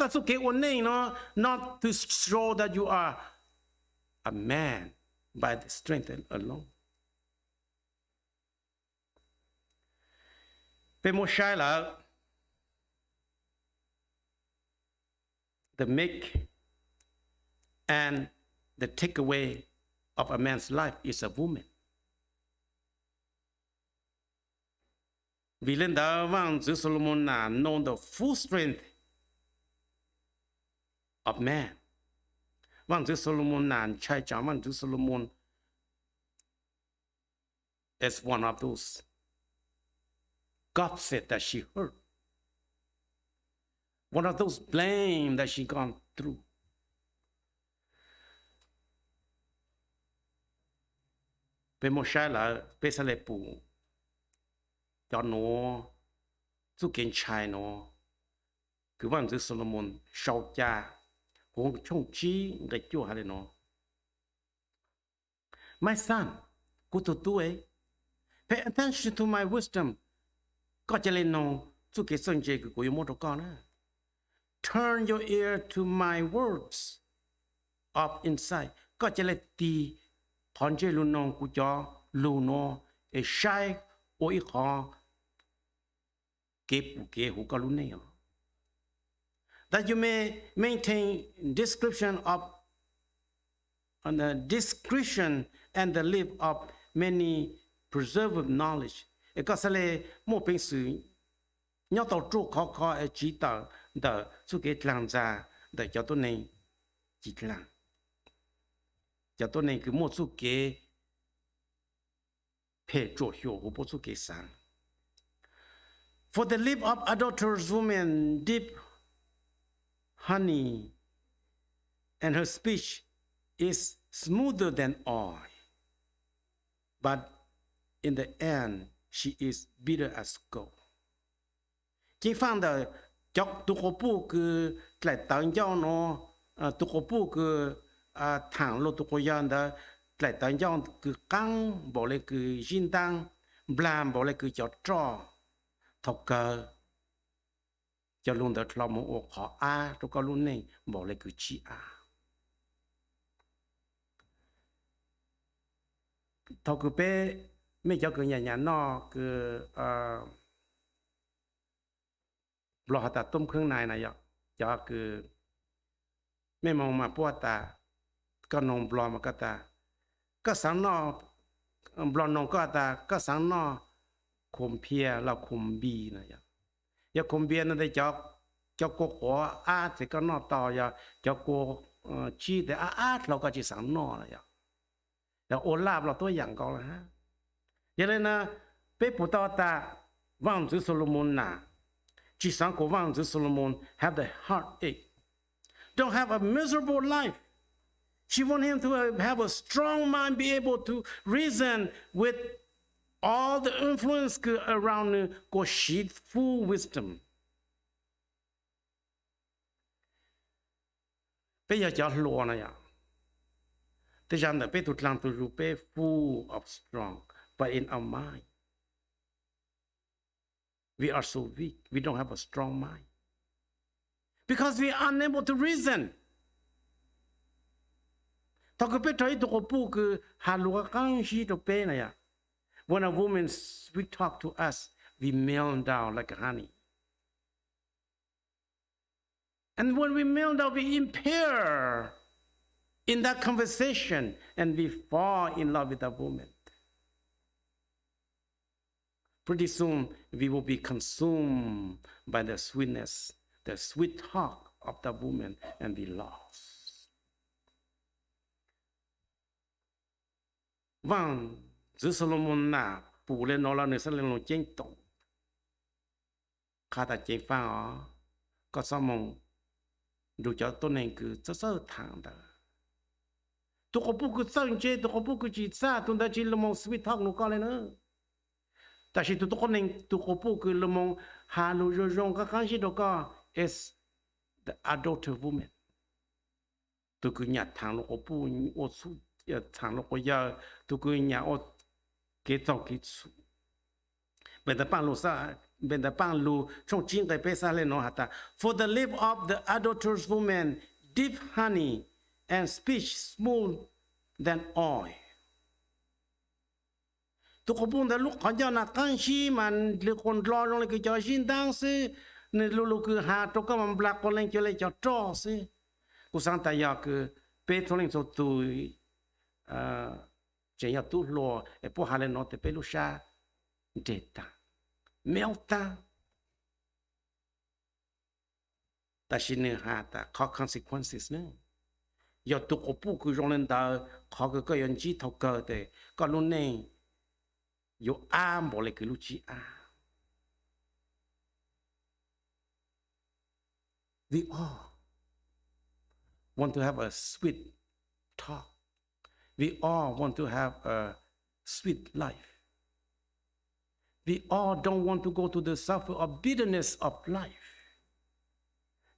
to show that you are a man by the strength alone. The make and the takeaway of a man's life is a woman. Vilinda Wang Solomon know the full strength of man. Wang Solomon Chai Wang Solomon is one of those. God said that she heard. One of those blame that she gone through. Pe Moshala, Pesalepu. Cho nó chú kiến trai nó cứ văn chữ Solomon sau cha cũng trong trí để chúa hay nó. My son, cô tụi tôi pay attention to my wisdom. Có cho lên nó chú kiến sân chế của yêu một con á. Turn your ear to my words of insight. Có cho lên tì thon chế luôn nó của cho luôn nó e sai ôi khó that you may maintain description of the discretion and the live of many preserved knowledge. Because một bên sự nhớ tàu trụ khó chỉ tàu the số cái làm ra để cho tôi này chỉ làm cho tôi này cứ một số cái phe chỗ hiểu của bộ số cái sáng. For the lip of adulterous woman deep honey, and her speech is smoother than oil. But in the end, she is bitter as gold. Chỉ phang the chọc tụ cổ bù cứ lại tận giao nó tụ cổ bù cứ thẳng lô tụ cổ yan đó lại tận giao cứ căng bỏ lại cứ jin tăng blam bỏ lại cứ cho trò thọc cờ cho luôn đó lo một ổ khó rồi có luôn này bỏ lại cứ chi thọc cứ bé mấy cho cứ nhà nó cứ lo hạt tôm khương này này cho cứ mấy mong mà bua ta có nông bò mà có ta có sáng nó bò nông có ta có sáng nó khom pia là khom bi này ya khom bi nó để cho cô khó thì có nó to cho cô chi đểเราก็chỉ sáng nó này ya ô lạp là tôi dạng có là ha vậy nên là bé phụ tao ta vang chữ Solomon nà chỉ sáng của vang chữ Solomon have the heartache, don't have a miserable life. She want him to have a strong mind, be able to reason with all the influence around her, because she full wisdom. Bây giờ cho lo này à, thế rằng là bây tụt làm tụt rụp full of strong, but in our mind, we are so weak. We don't have a strong mind because we are unable to reason. Tao cứ biết thấy tụi cô bu cứ hà lúa căng xí tụi bé này à, When a woman sweet talk to us, we melt down like honey. And when we melt down, we impair in that conversation and we fall in love with that woman. Pretty soon, we will be consumed by the sweetness, the sweet talk of that woman, and be lost. Vâng, giữ Solomon nà phụ lên nó là nơi sẽ lên nó chênh tổng. Khá ta chênh phá ó, có sao mong đủ cho tôi nên cứ sơ thẳng đó. Tôi có bố cứ sân chế, tôi có bố cứ chỉ xa, tôi đã chỉ là mong sweet talk nó có lên nữa. Tại vì tôi có nên tôi có bố cứ là mong hà lù rô rong các kháng gì đó có is the adultery woman. Tôi cứ nhặt thẳng nó có bố ô su thẳng nó có giờ tôi cứ nhặt ô kế tàu kế su. Bên ta bằng lù sa bên ta bằng lù trong chính cái bê sa lên nó hả ta. For the lip of the adulterous woman deep honey and speech smooth than oil. Tôi có buồn đã lúc họ cho là căn sĩ mà lực còn lo trong cái cho xin đang sư nên lúc cứ hạ tôi có mà black con lên cho lên cho trò sư cô sang tại giờ cứ bé thôi lên cho tôi chỉ là tôi lo để bỏ hạ lên nó để bé lúc xa để ta mèo ta ta xin nữa hạ ta có consequences nữa giờ tôi có buồn cứ trong lên ta có cái nhân chí thâu cơ để có lúc này yo am boleh ke luci am. We all want to have a sweet talk. We all want to have a sweet life. We all don't want to go to the suffer of bitterness of life.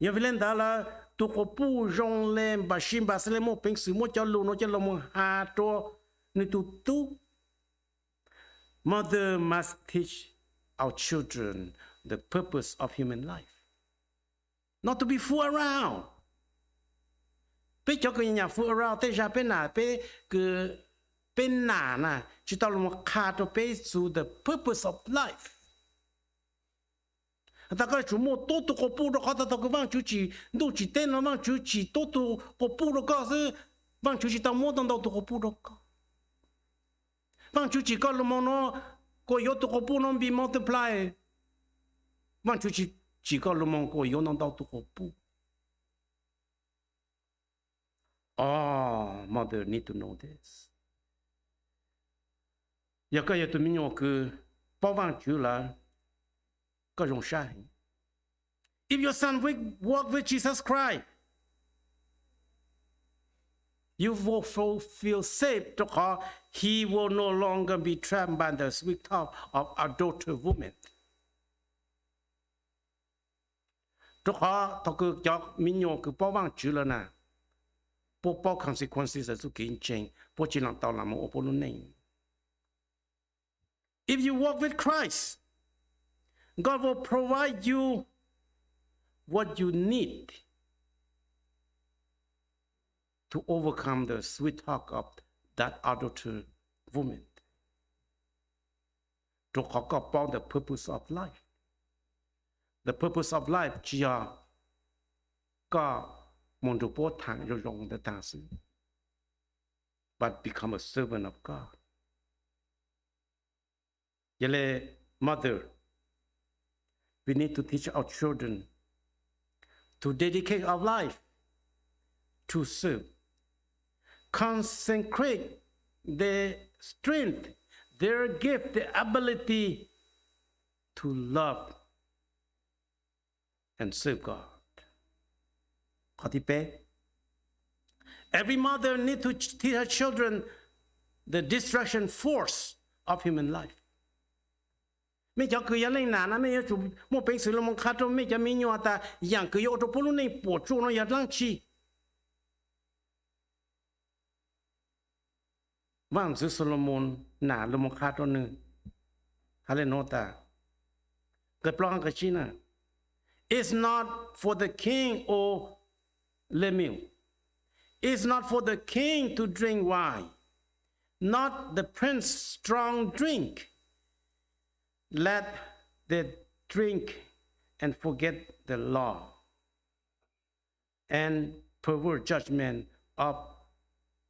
Như vậy đó là tôi có pu rong lên bà sim bà sẽ một bình sự một cho lu nó cho lo một hà cho nên tu Mother must teach our children the purpose of human life. Not to be fool around. Bé cho cái nhà fool around, thế ra bé nà bé nà nà, chỉ tao một khá cho bé to the purpose of life. Ta cái chủ mua tốt tu có bu đó, họ ta cái vang chủ chỉ, đâu chỉ tên nó vang chủ chỉ tốt tu có bu đó có chứ, vang chủ chỉ tao mua đâu tu có bu đó có. Vâng chú chỉ có lúc mà nó có yếu tố có bù nó bị multiply. Vâng chú chỉ có lúc mà có yếu nó đau tố có bù. Oh, mother need to know this. Giờ cái tụi mình nhớ cứ bảo vang chú là có dùng sai. If your son will walk with Jesus Christ, you will feel safe because he will no longer be trapped by the sweet talk of adulterous women. Cho họ thọ cứ cho mình nhớ cứ bảo vang chữ là nè, bảo consequences là sự kiện change, bảo chỉ làm tao làm một bảo luôn này. If you walk with Christ, God will provide you what you need to overcome the sweet talk of that adulterous woman. To talk about the purpose of life. The purpose of life chỉ là có một điều bố thẳng rồi rộng để ta sự. But become a servant of God. Vậy là mother, we need to teach our children to dedicate our life to serve. Consecrate their strength, their gift, their ability to love and serve God. Every mother needs to teach her children the destruction force of human life. Mấy cháu cứ lên nà nó mấy chú một bên sự là một khát trong mấy cháu mấy nhau ta dạng cứ yêu cho bố lúc này bỏ chú nó dạng lăng chi. Vâng sự Solomon nà là một khát trong nữa. Hà lên nô ta. Cái plong cái chi nà. It's not for the king or Lemuel. It's not for the king to drink wine, not the prince strong drink. Let them drink and forget the law and pervert judgment of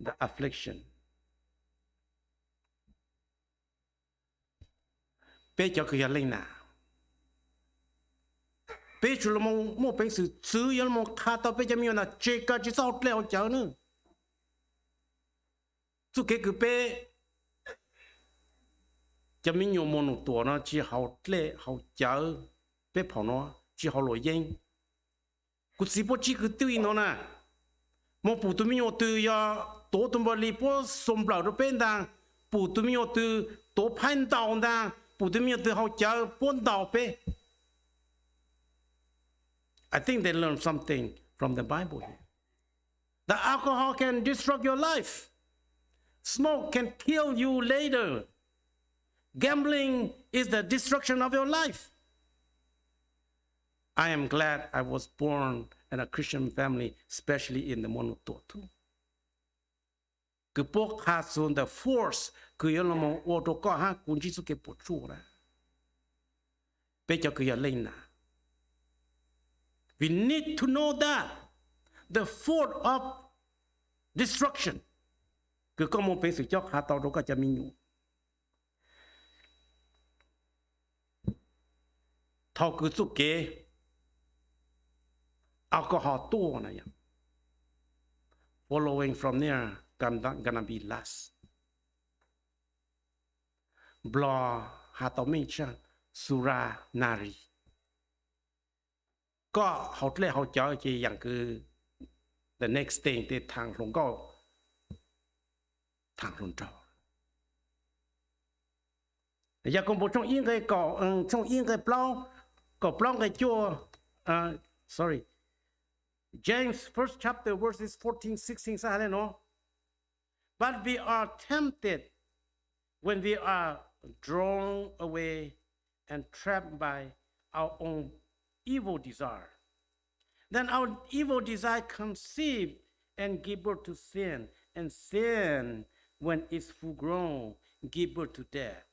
the affliction. Bây giờ cứ lên nào. Bây giờ mong mua bánh sự chữ yếu mong khá tao bây giờ miêu là chế cả chỉ sao leo cháu nữa. Chú cái cứ bé cho mình nhiều món đồ nó chỉ hậu lệ hậu cháu bé跑nó chỉ hậu lội yên. Cứ chỉ bỏ chỉ cứ tiêu nó nè. Mong phụ tụi mình nhiều từ ya tổ tụi mình đi bỏ xôm bào rồi bên đàng phụ tụi mình nhiều từ tổ phanh đào đàng phụ tụi mình nhiều từ hậu cháu bốn đào bé. I think they learned something from the Bible here. The alcohol can destroy your life. Smoke can kill you later. Gambling is the destruction of your life. I am glad I was born in a Christian family, especially in the Mouanoutoua too. The book has on the force we need to know that the fault of destruction. Cứ có một bên sự cho hạ tàu đâu có cho mình nhủ. Thao cứ chút kế alcohol to này. Following from there gonna be less. Blo hạ tàu mình chăng sura nari. Có học lệ học cho chỉ dạng cứ the next thing thì thằng không có thằng luôn trò. Giờ còn một trong những cái cỏ trong những cái plau cái chua sorry James first chapter verses 14, 16 sao thế nó? But we are tempted when we are drawn away and trapped by our own evil desire. Then our evil desire conceived and give birth to sin, and sin, when it's full grown, give birth to death.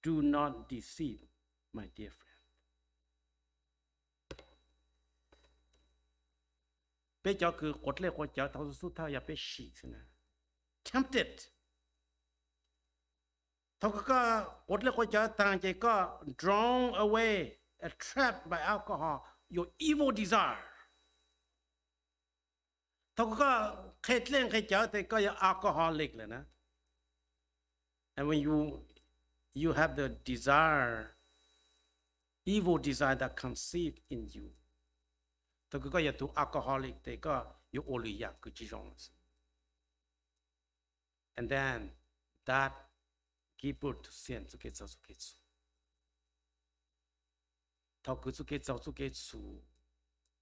Do not deceive, my dear friend. Bây giờ cứ quật lệ quật giờ thâu số thâu ya bé xì thế này. Tempted. Thâu có quật lệ quật giờ thằng chỉ có drawn away, trapped by alcohol, your evil desire. Thâu có khét lên khét giờ thì có alcoholic rồi nè. And when you have the desire, evil desire that conceived in you. Thâu có tụ alcoholic thì có only cứ chỉ rong. And then that give birth to sin, to get out. Thâu cứ to get out,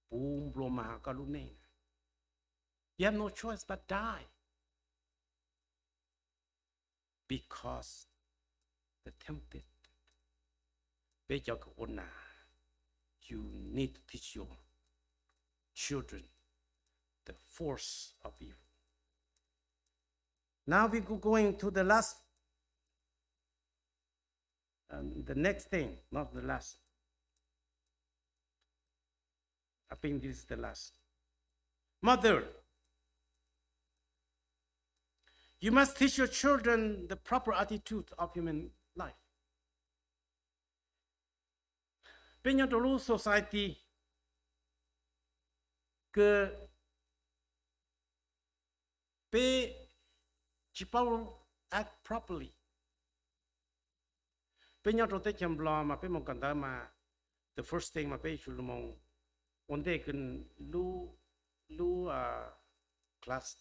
boom, blow mà có lúc này. You have no choice but die. Because the tempted. Bây giờ cái ôn you need to teach your children the force of evil. Now we go going to the last, the next thing, not the last. I think this is the last. Mother, you must teach your children the proper attitude of human life. Bên trong society, que people act properly. Bên nhau trong chăm lo mà bên mong cần ta mà the first thing mà bên chủ mong one day cần lu class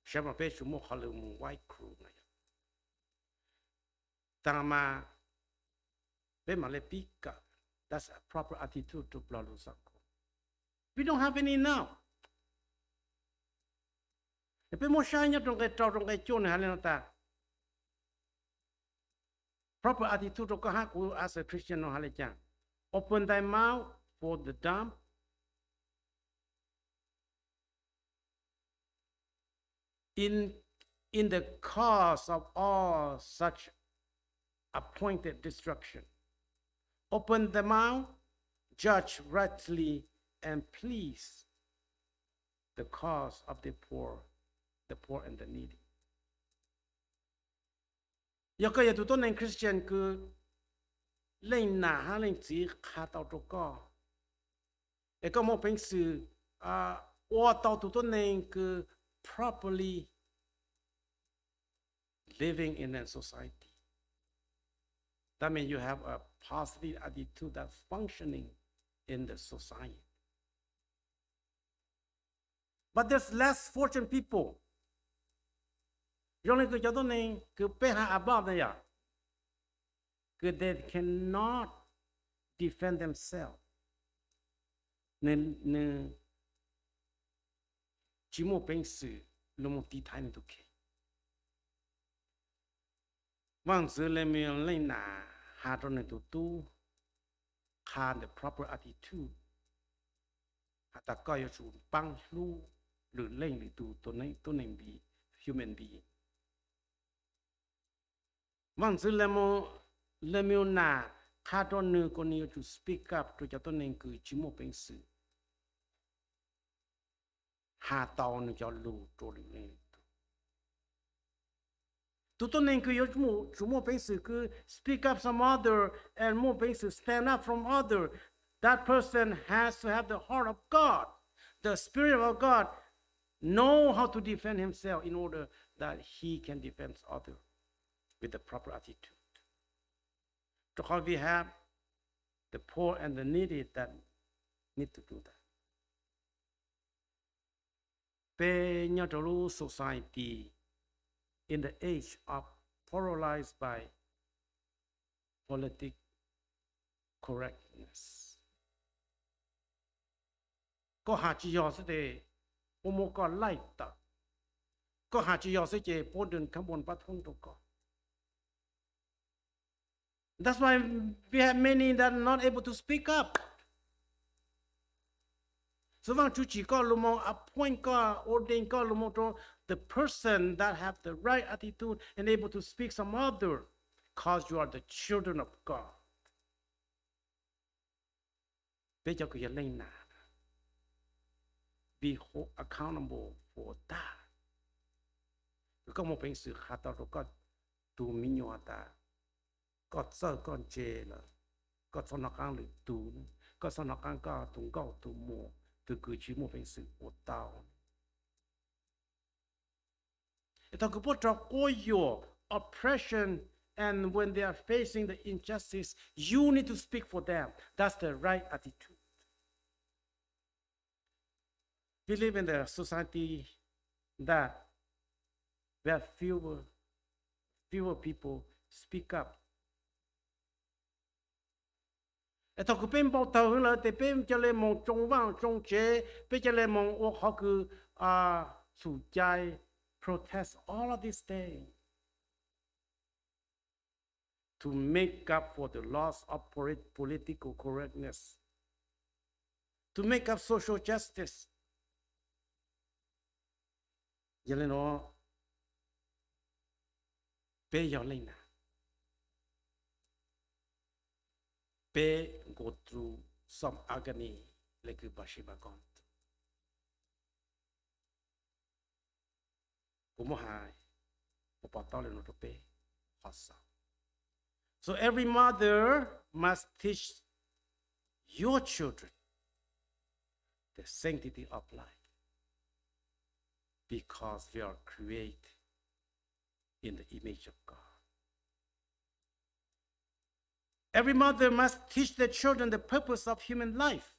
xem mà bên chủ mong họ làm white crew này. Ta mà bên mà lấy pika, that's a proper attitude to blood. We don't have any now. If we shine nhất trong cái chỗ này là ta proper attitude trong cái của as a Christian nó là chăng. Open thy mouth for the dumb. in the cause of all such appointed destruction. Open the mouth, judge rightly, and please the cause of the poor and the needy. Yo có giờ tụi tôi nên Christian cứ lên nà ha lên chỉ khá tao cho có. Để có một bên sự or tao tụi tôi nên cứ properly living in a society. That means you have a positive attitude that's functioning in the society. But there's less fortunate people. Only because they cannot defend themselves. Nên chỉ một bên sự lúc một tí thái nên tụi kì. Vâng sự lên miệng lên nà hà trò nên tụi tu hà the proper attitude. Hà ta coi cho băng lưu lử lên để tụi nên bị human being. Vâng sự lên miệng nà hà trò nên con nhiều to speak up cho tụi nên cứ chỉ một bên sự. Hà tàu nên cho lưu trò lên. Tụi nên cứ chú một bên sự cứ speak up some other and một bên sự stand up from other. That person has to have the heart of God, the Spirit of God, know how to defend himself in order that he can defend others with the proper attitude. Because we have the poor and the needy that need to do that. Pe nhà trò society in the age of polarized by political correctness. Có hạ chỉ do sẽ để một con lại ta, có hạ chỉ do sẽ để bốn đường carbon bắt thông đâu có. That's why we have many that are not able to speak up. So when chú chỉ có lúc appoint có ordain có lúc the person that have the right attitude and able to speak some other, because you are the children of God. Bây giờ cái lên nào. Be accountable for that. Có một bên sự khá tao có tù mi nhỏ ta, có sơ con chê là, có sao nó càng lử tù, có sao nó càng có tùng gạo tù mùa, từ cử chỉ một bên sự của tao. Tao cứ bắt đầu coi your oppression and when they are facing the injustice, you need to speak for them. That's the right attitude. We live in a society that where fewer people speak up. Tao cứ bên bao tàu hơn là để bên cho lên mong trong vang trong chế, bên cho lên mong họ cứ chủ trái protest all of these things to make up for the loss of political correctness, to make up social justice. Giờ lên nó bé giờ lên nè, bé go through some agony like bà sĩ bà con. Cũng một hai, một bảo tao lên nó cho bé khó sao. So every mother must teach your children the sanctity of life. Because we are created in the image of God. Every mother must teach their children the purpose of human life.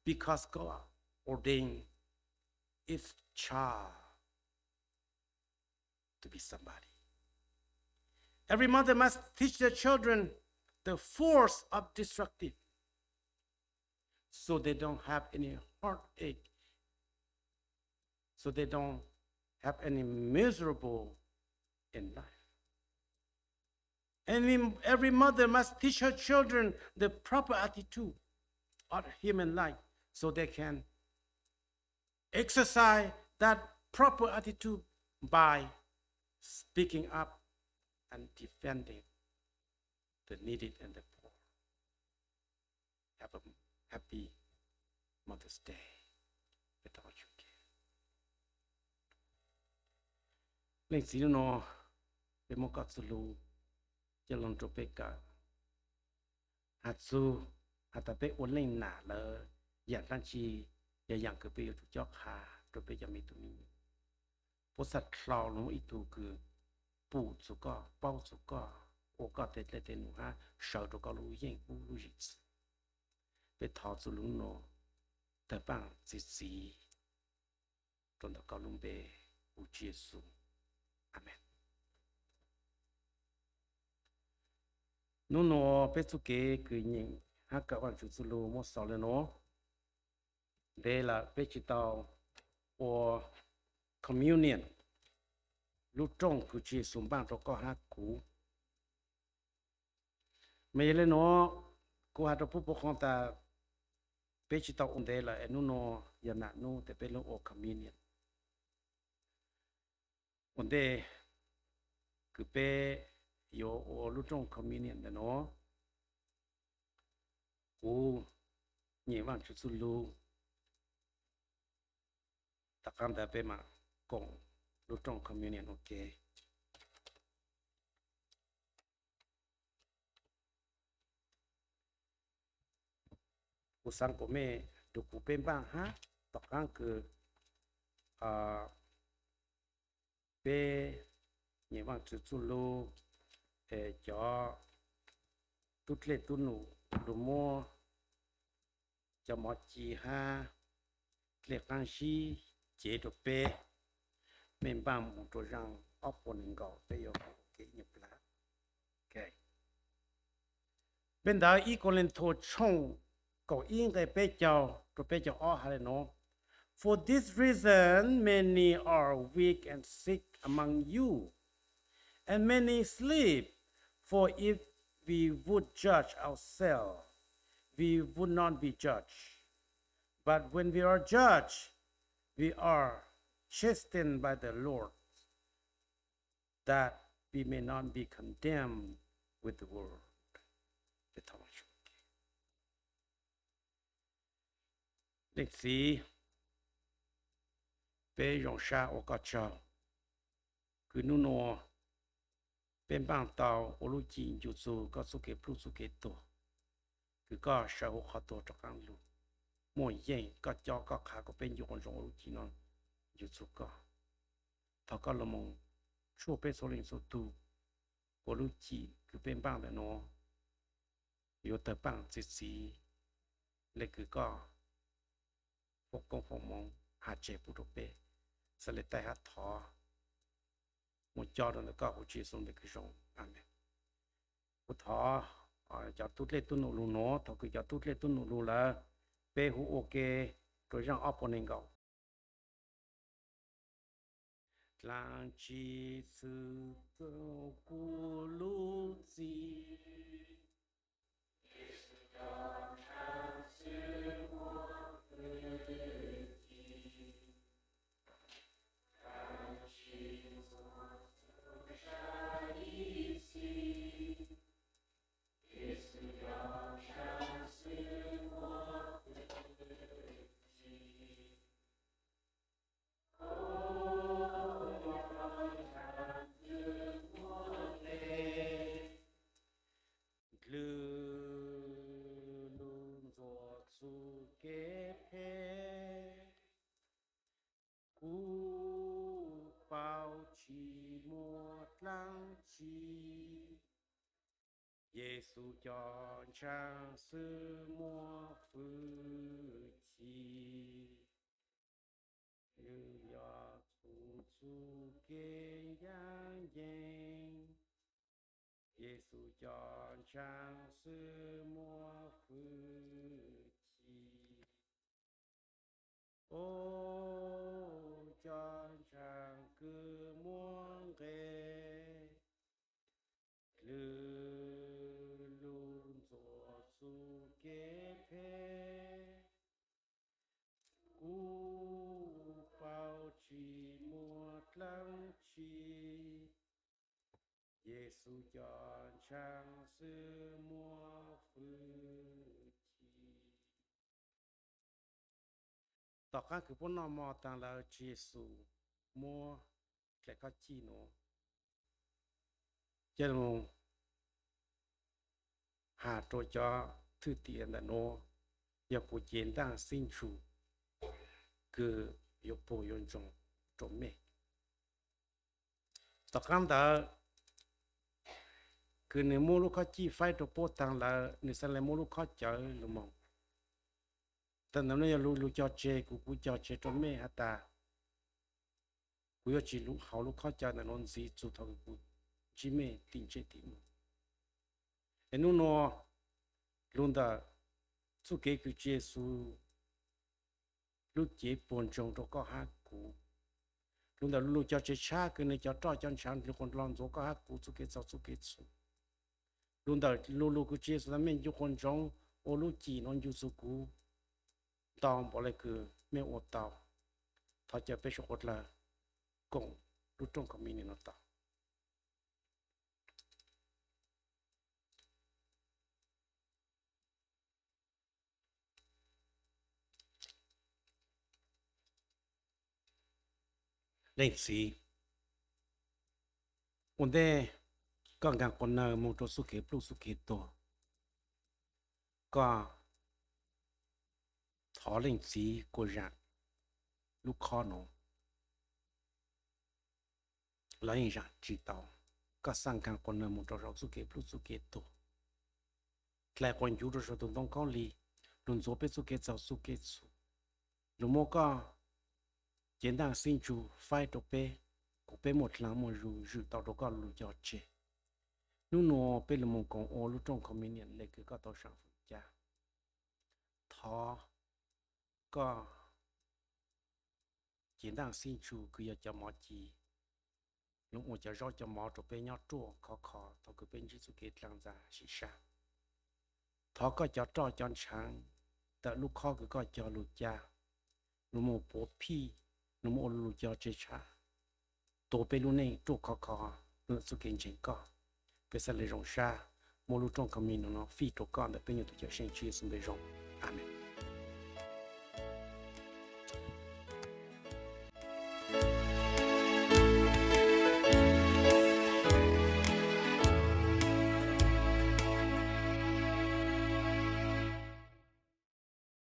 Because God ordained its child to be somebody. Every mother must teach their children the force of destructive so they don't have any heartache, so they don't have any miserable in life. And every mother must teach her children the proper attitude of human life so they can exercise that proper attitude by speaking up and defending the needy and the poor. Have a happy Mother's Day without you. Lên xí nó để một cái sulu cho lòng trộn bê cả hạt su hạt tập bê ổn lên nả là dạng trang trí và dạng cái bê tụ cho khá trộn bê cho mình tụi mình bố sát khảo nó ít tụ cứ bù số có bao số có ô có thể lên tên nó ha sợ tụ có lưu yên bù lưu dịch bê thọ số lúng nó tập bằng xí trong đó có lúng bê u chia su. Amen. Nó bé số kế cứ nhìn hát cả bạn chủ số lô một sáu lên nó đây là bé chỉ tàu or communion lúc trong cứ chỉ sum bang cho có hát cũ mấy lên nó cô hát cho phụ con ta bé chỉ tàu ổn đây là nó giờ nãy nó để bé lúc or communion ổn đây cứ bé yo o lu trong communion de no o ni wang chu su lu ta kan da pe ma kong lu trong communion okay o sang ko me du ku pe bang ha ta kan ke pe ni wang chu su lu cho toutes les tout nous le mot cho mọi chi ha les franchi chế độ p mình bằng một số rằng opponent gọi bây giờ cái nhập lá ok bên đó ý còn lên thô chung có ý cái bây giờ rồi bây giờ ở hay nó for this reason many are weak and sick among you and many sleep. For if we would judge ourselves, we would not be judged. But when we are judged, we are chastened by the Lord, that we may not be condemned with the world. Let's see. Bé rong xa ô có chào. Cứ nụ nô bên bang tàu ô lũ chín chú su có số kế plus số kế tổ cứ có sở hữu họ tổ cho các lũ mỗi yên có cho có khá có bên dùng rong ô lũ chín nó chú su có thọ có là mong số bên số linh số tu ô lũ chín cứ bên bang để nó yếu tờ bang chỉ xí lấy cứ có phục công phòng mong hạt chế bút đồ bê sẽ lấy tay hạt thọ một cho nó có một chỉ số về cái rong amen một thọ cho tút lên tút nụ lù nó thọ cứ cho tút lên tút nụ lù là bé hú ok rồi rằng opponent gạo lang chi sư câu cu lu gì Giêsu cho trang sư mua phước chi như do su su kê giang giang Giêsu cho trang sư mua phước chi ô cho trang cứ muốn ghê su kế phê u bao chi chi耶稣叫长是莫夫chiต่อกันคือพวกน้องมอต่างเราเยซูมัวแต่ก็จีโนเจ้าลงหาตัวจอทื่อเตียนแต่โนอย่าปูเจนตั้งสิ้นชูคือยกปูยนจงจมเมต่อกันแต่คือในมูลูกเขาจีไฟตัวโปต่างเราในสลัยมูลูกเขาเจอหรือมองแต่นั้นเนี่ยลูกจอเจกูจอเจจมเมฮัตตากูอยากจีลูกเขาลูกเขาเจอในนนสีจุดทางกูจีเมติงเจติมเอ็นนู้นลุงดาสุเกคือเจสูลูกเจ็บปวดจงตัวก็หักกูลุงดาลูกจะเจ็บชาคือในจะจ่อจันชันทุกคนลองตัวก็หักกูสุเกจะสุเกสูลุงดาลูกคือเจสูนั้นไม่ยุคนจงโอลูกจีนอนอยู่สุกูตองบอกเลยคือไม่อดตาวถ้าจะไปชกละกงลูกจงก็มีในนตาเล่นสีวันเดก็งานคนเนอมองตัวสุเกปลูกสุเกตัวก็ถอเล่นสีกูจักลูกคอหนูแล้วยังจะจีตาวก็สร้างการคนเนอมองตัวเราสุเกปลูกสุเกตัวแต่คนอยู่ตัวเราต้องเกาหลีลุนโซเปสุเกเจ้าสุเกสูลุงโมก็简单新主快到被，古被莫浪莫到到个路叫切，侬喏被了莫讲哦，路中可明年那个到上夫家，他个简单新主佢要叫毛鸡，侬我叫绕叫毛到被鸟捉考，他个被只做给两只是啥，他个叫照叫长，แต่ลูกข้อคือก็叫ลูก家，侬莫剥皮。นมอลูจอเจชาตัวเปลูนี่ตัวคอนุสุกินเจงก็เป็นสเลรงชาโมลูจงคามิโนฟีตัวก้อนแต่เป็นอยู่ตัวเจเชนชีสเบจงอาเมน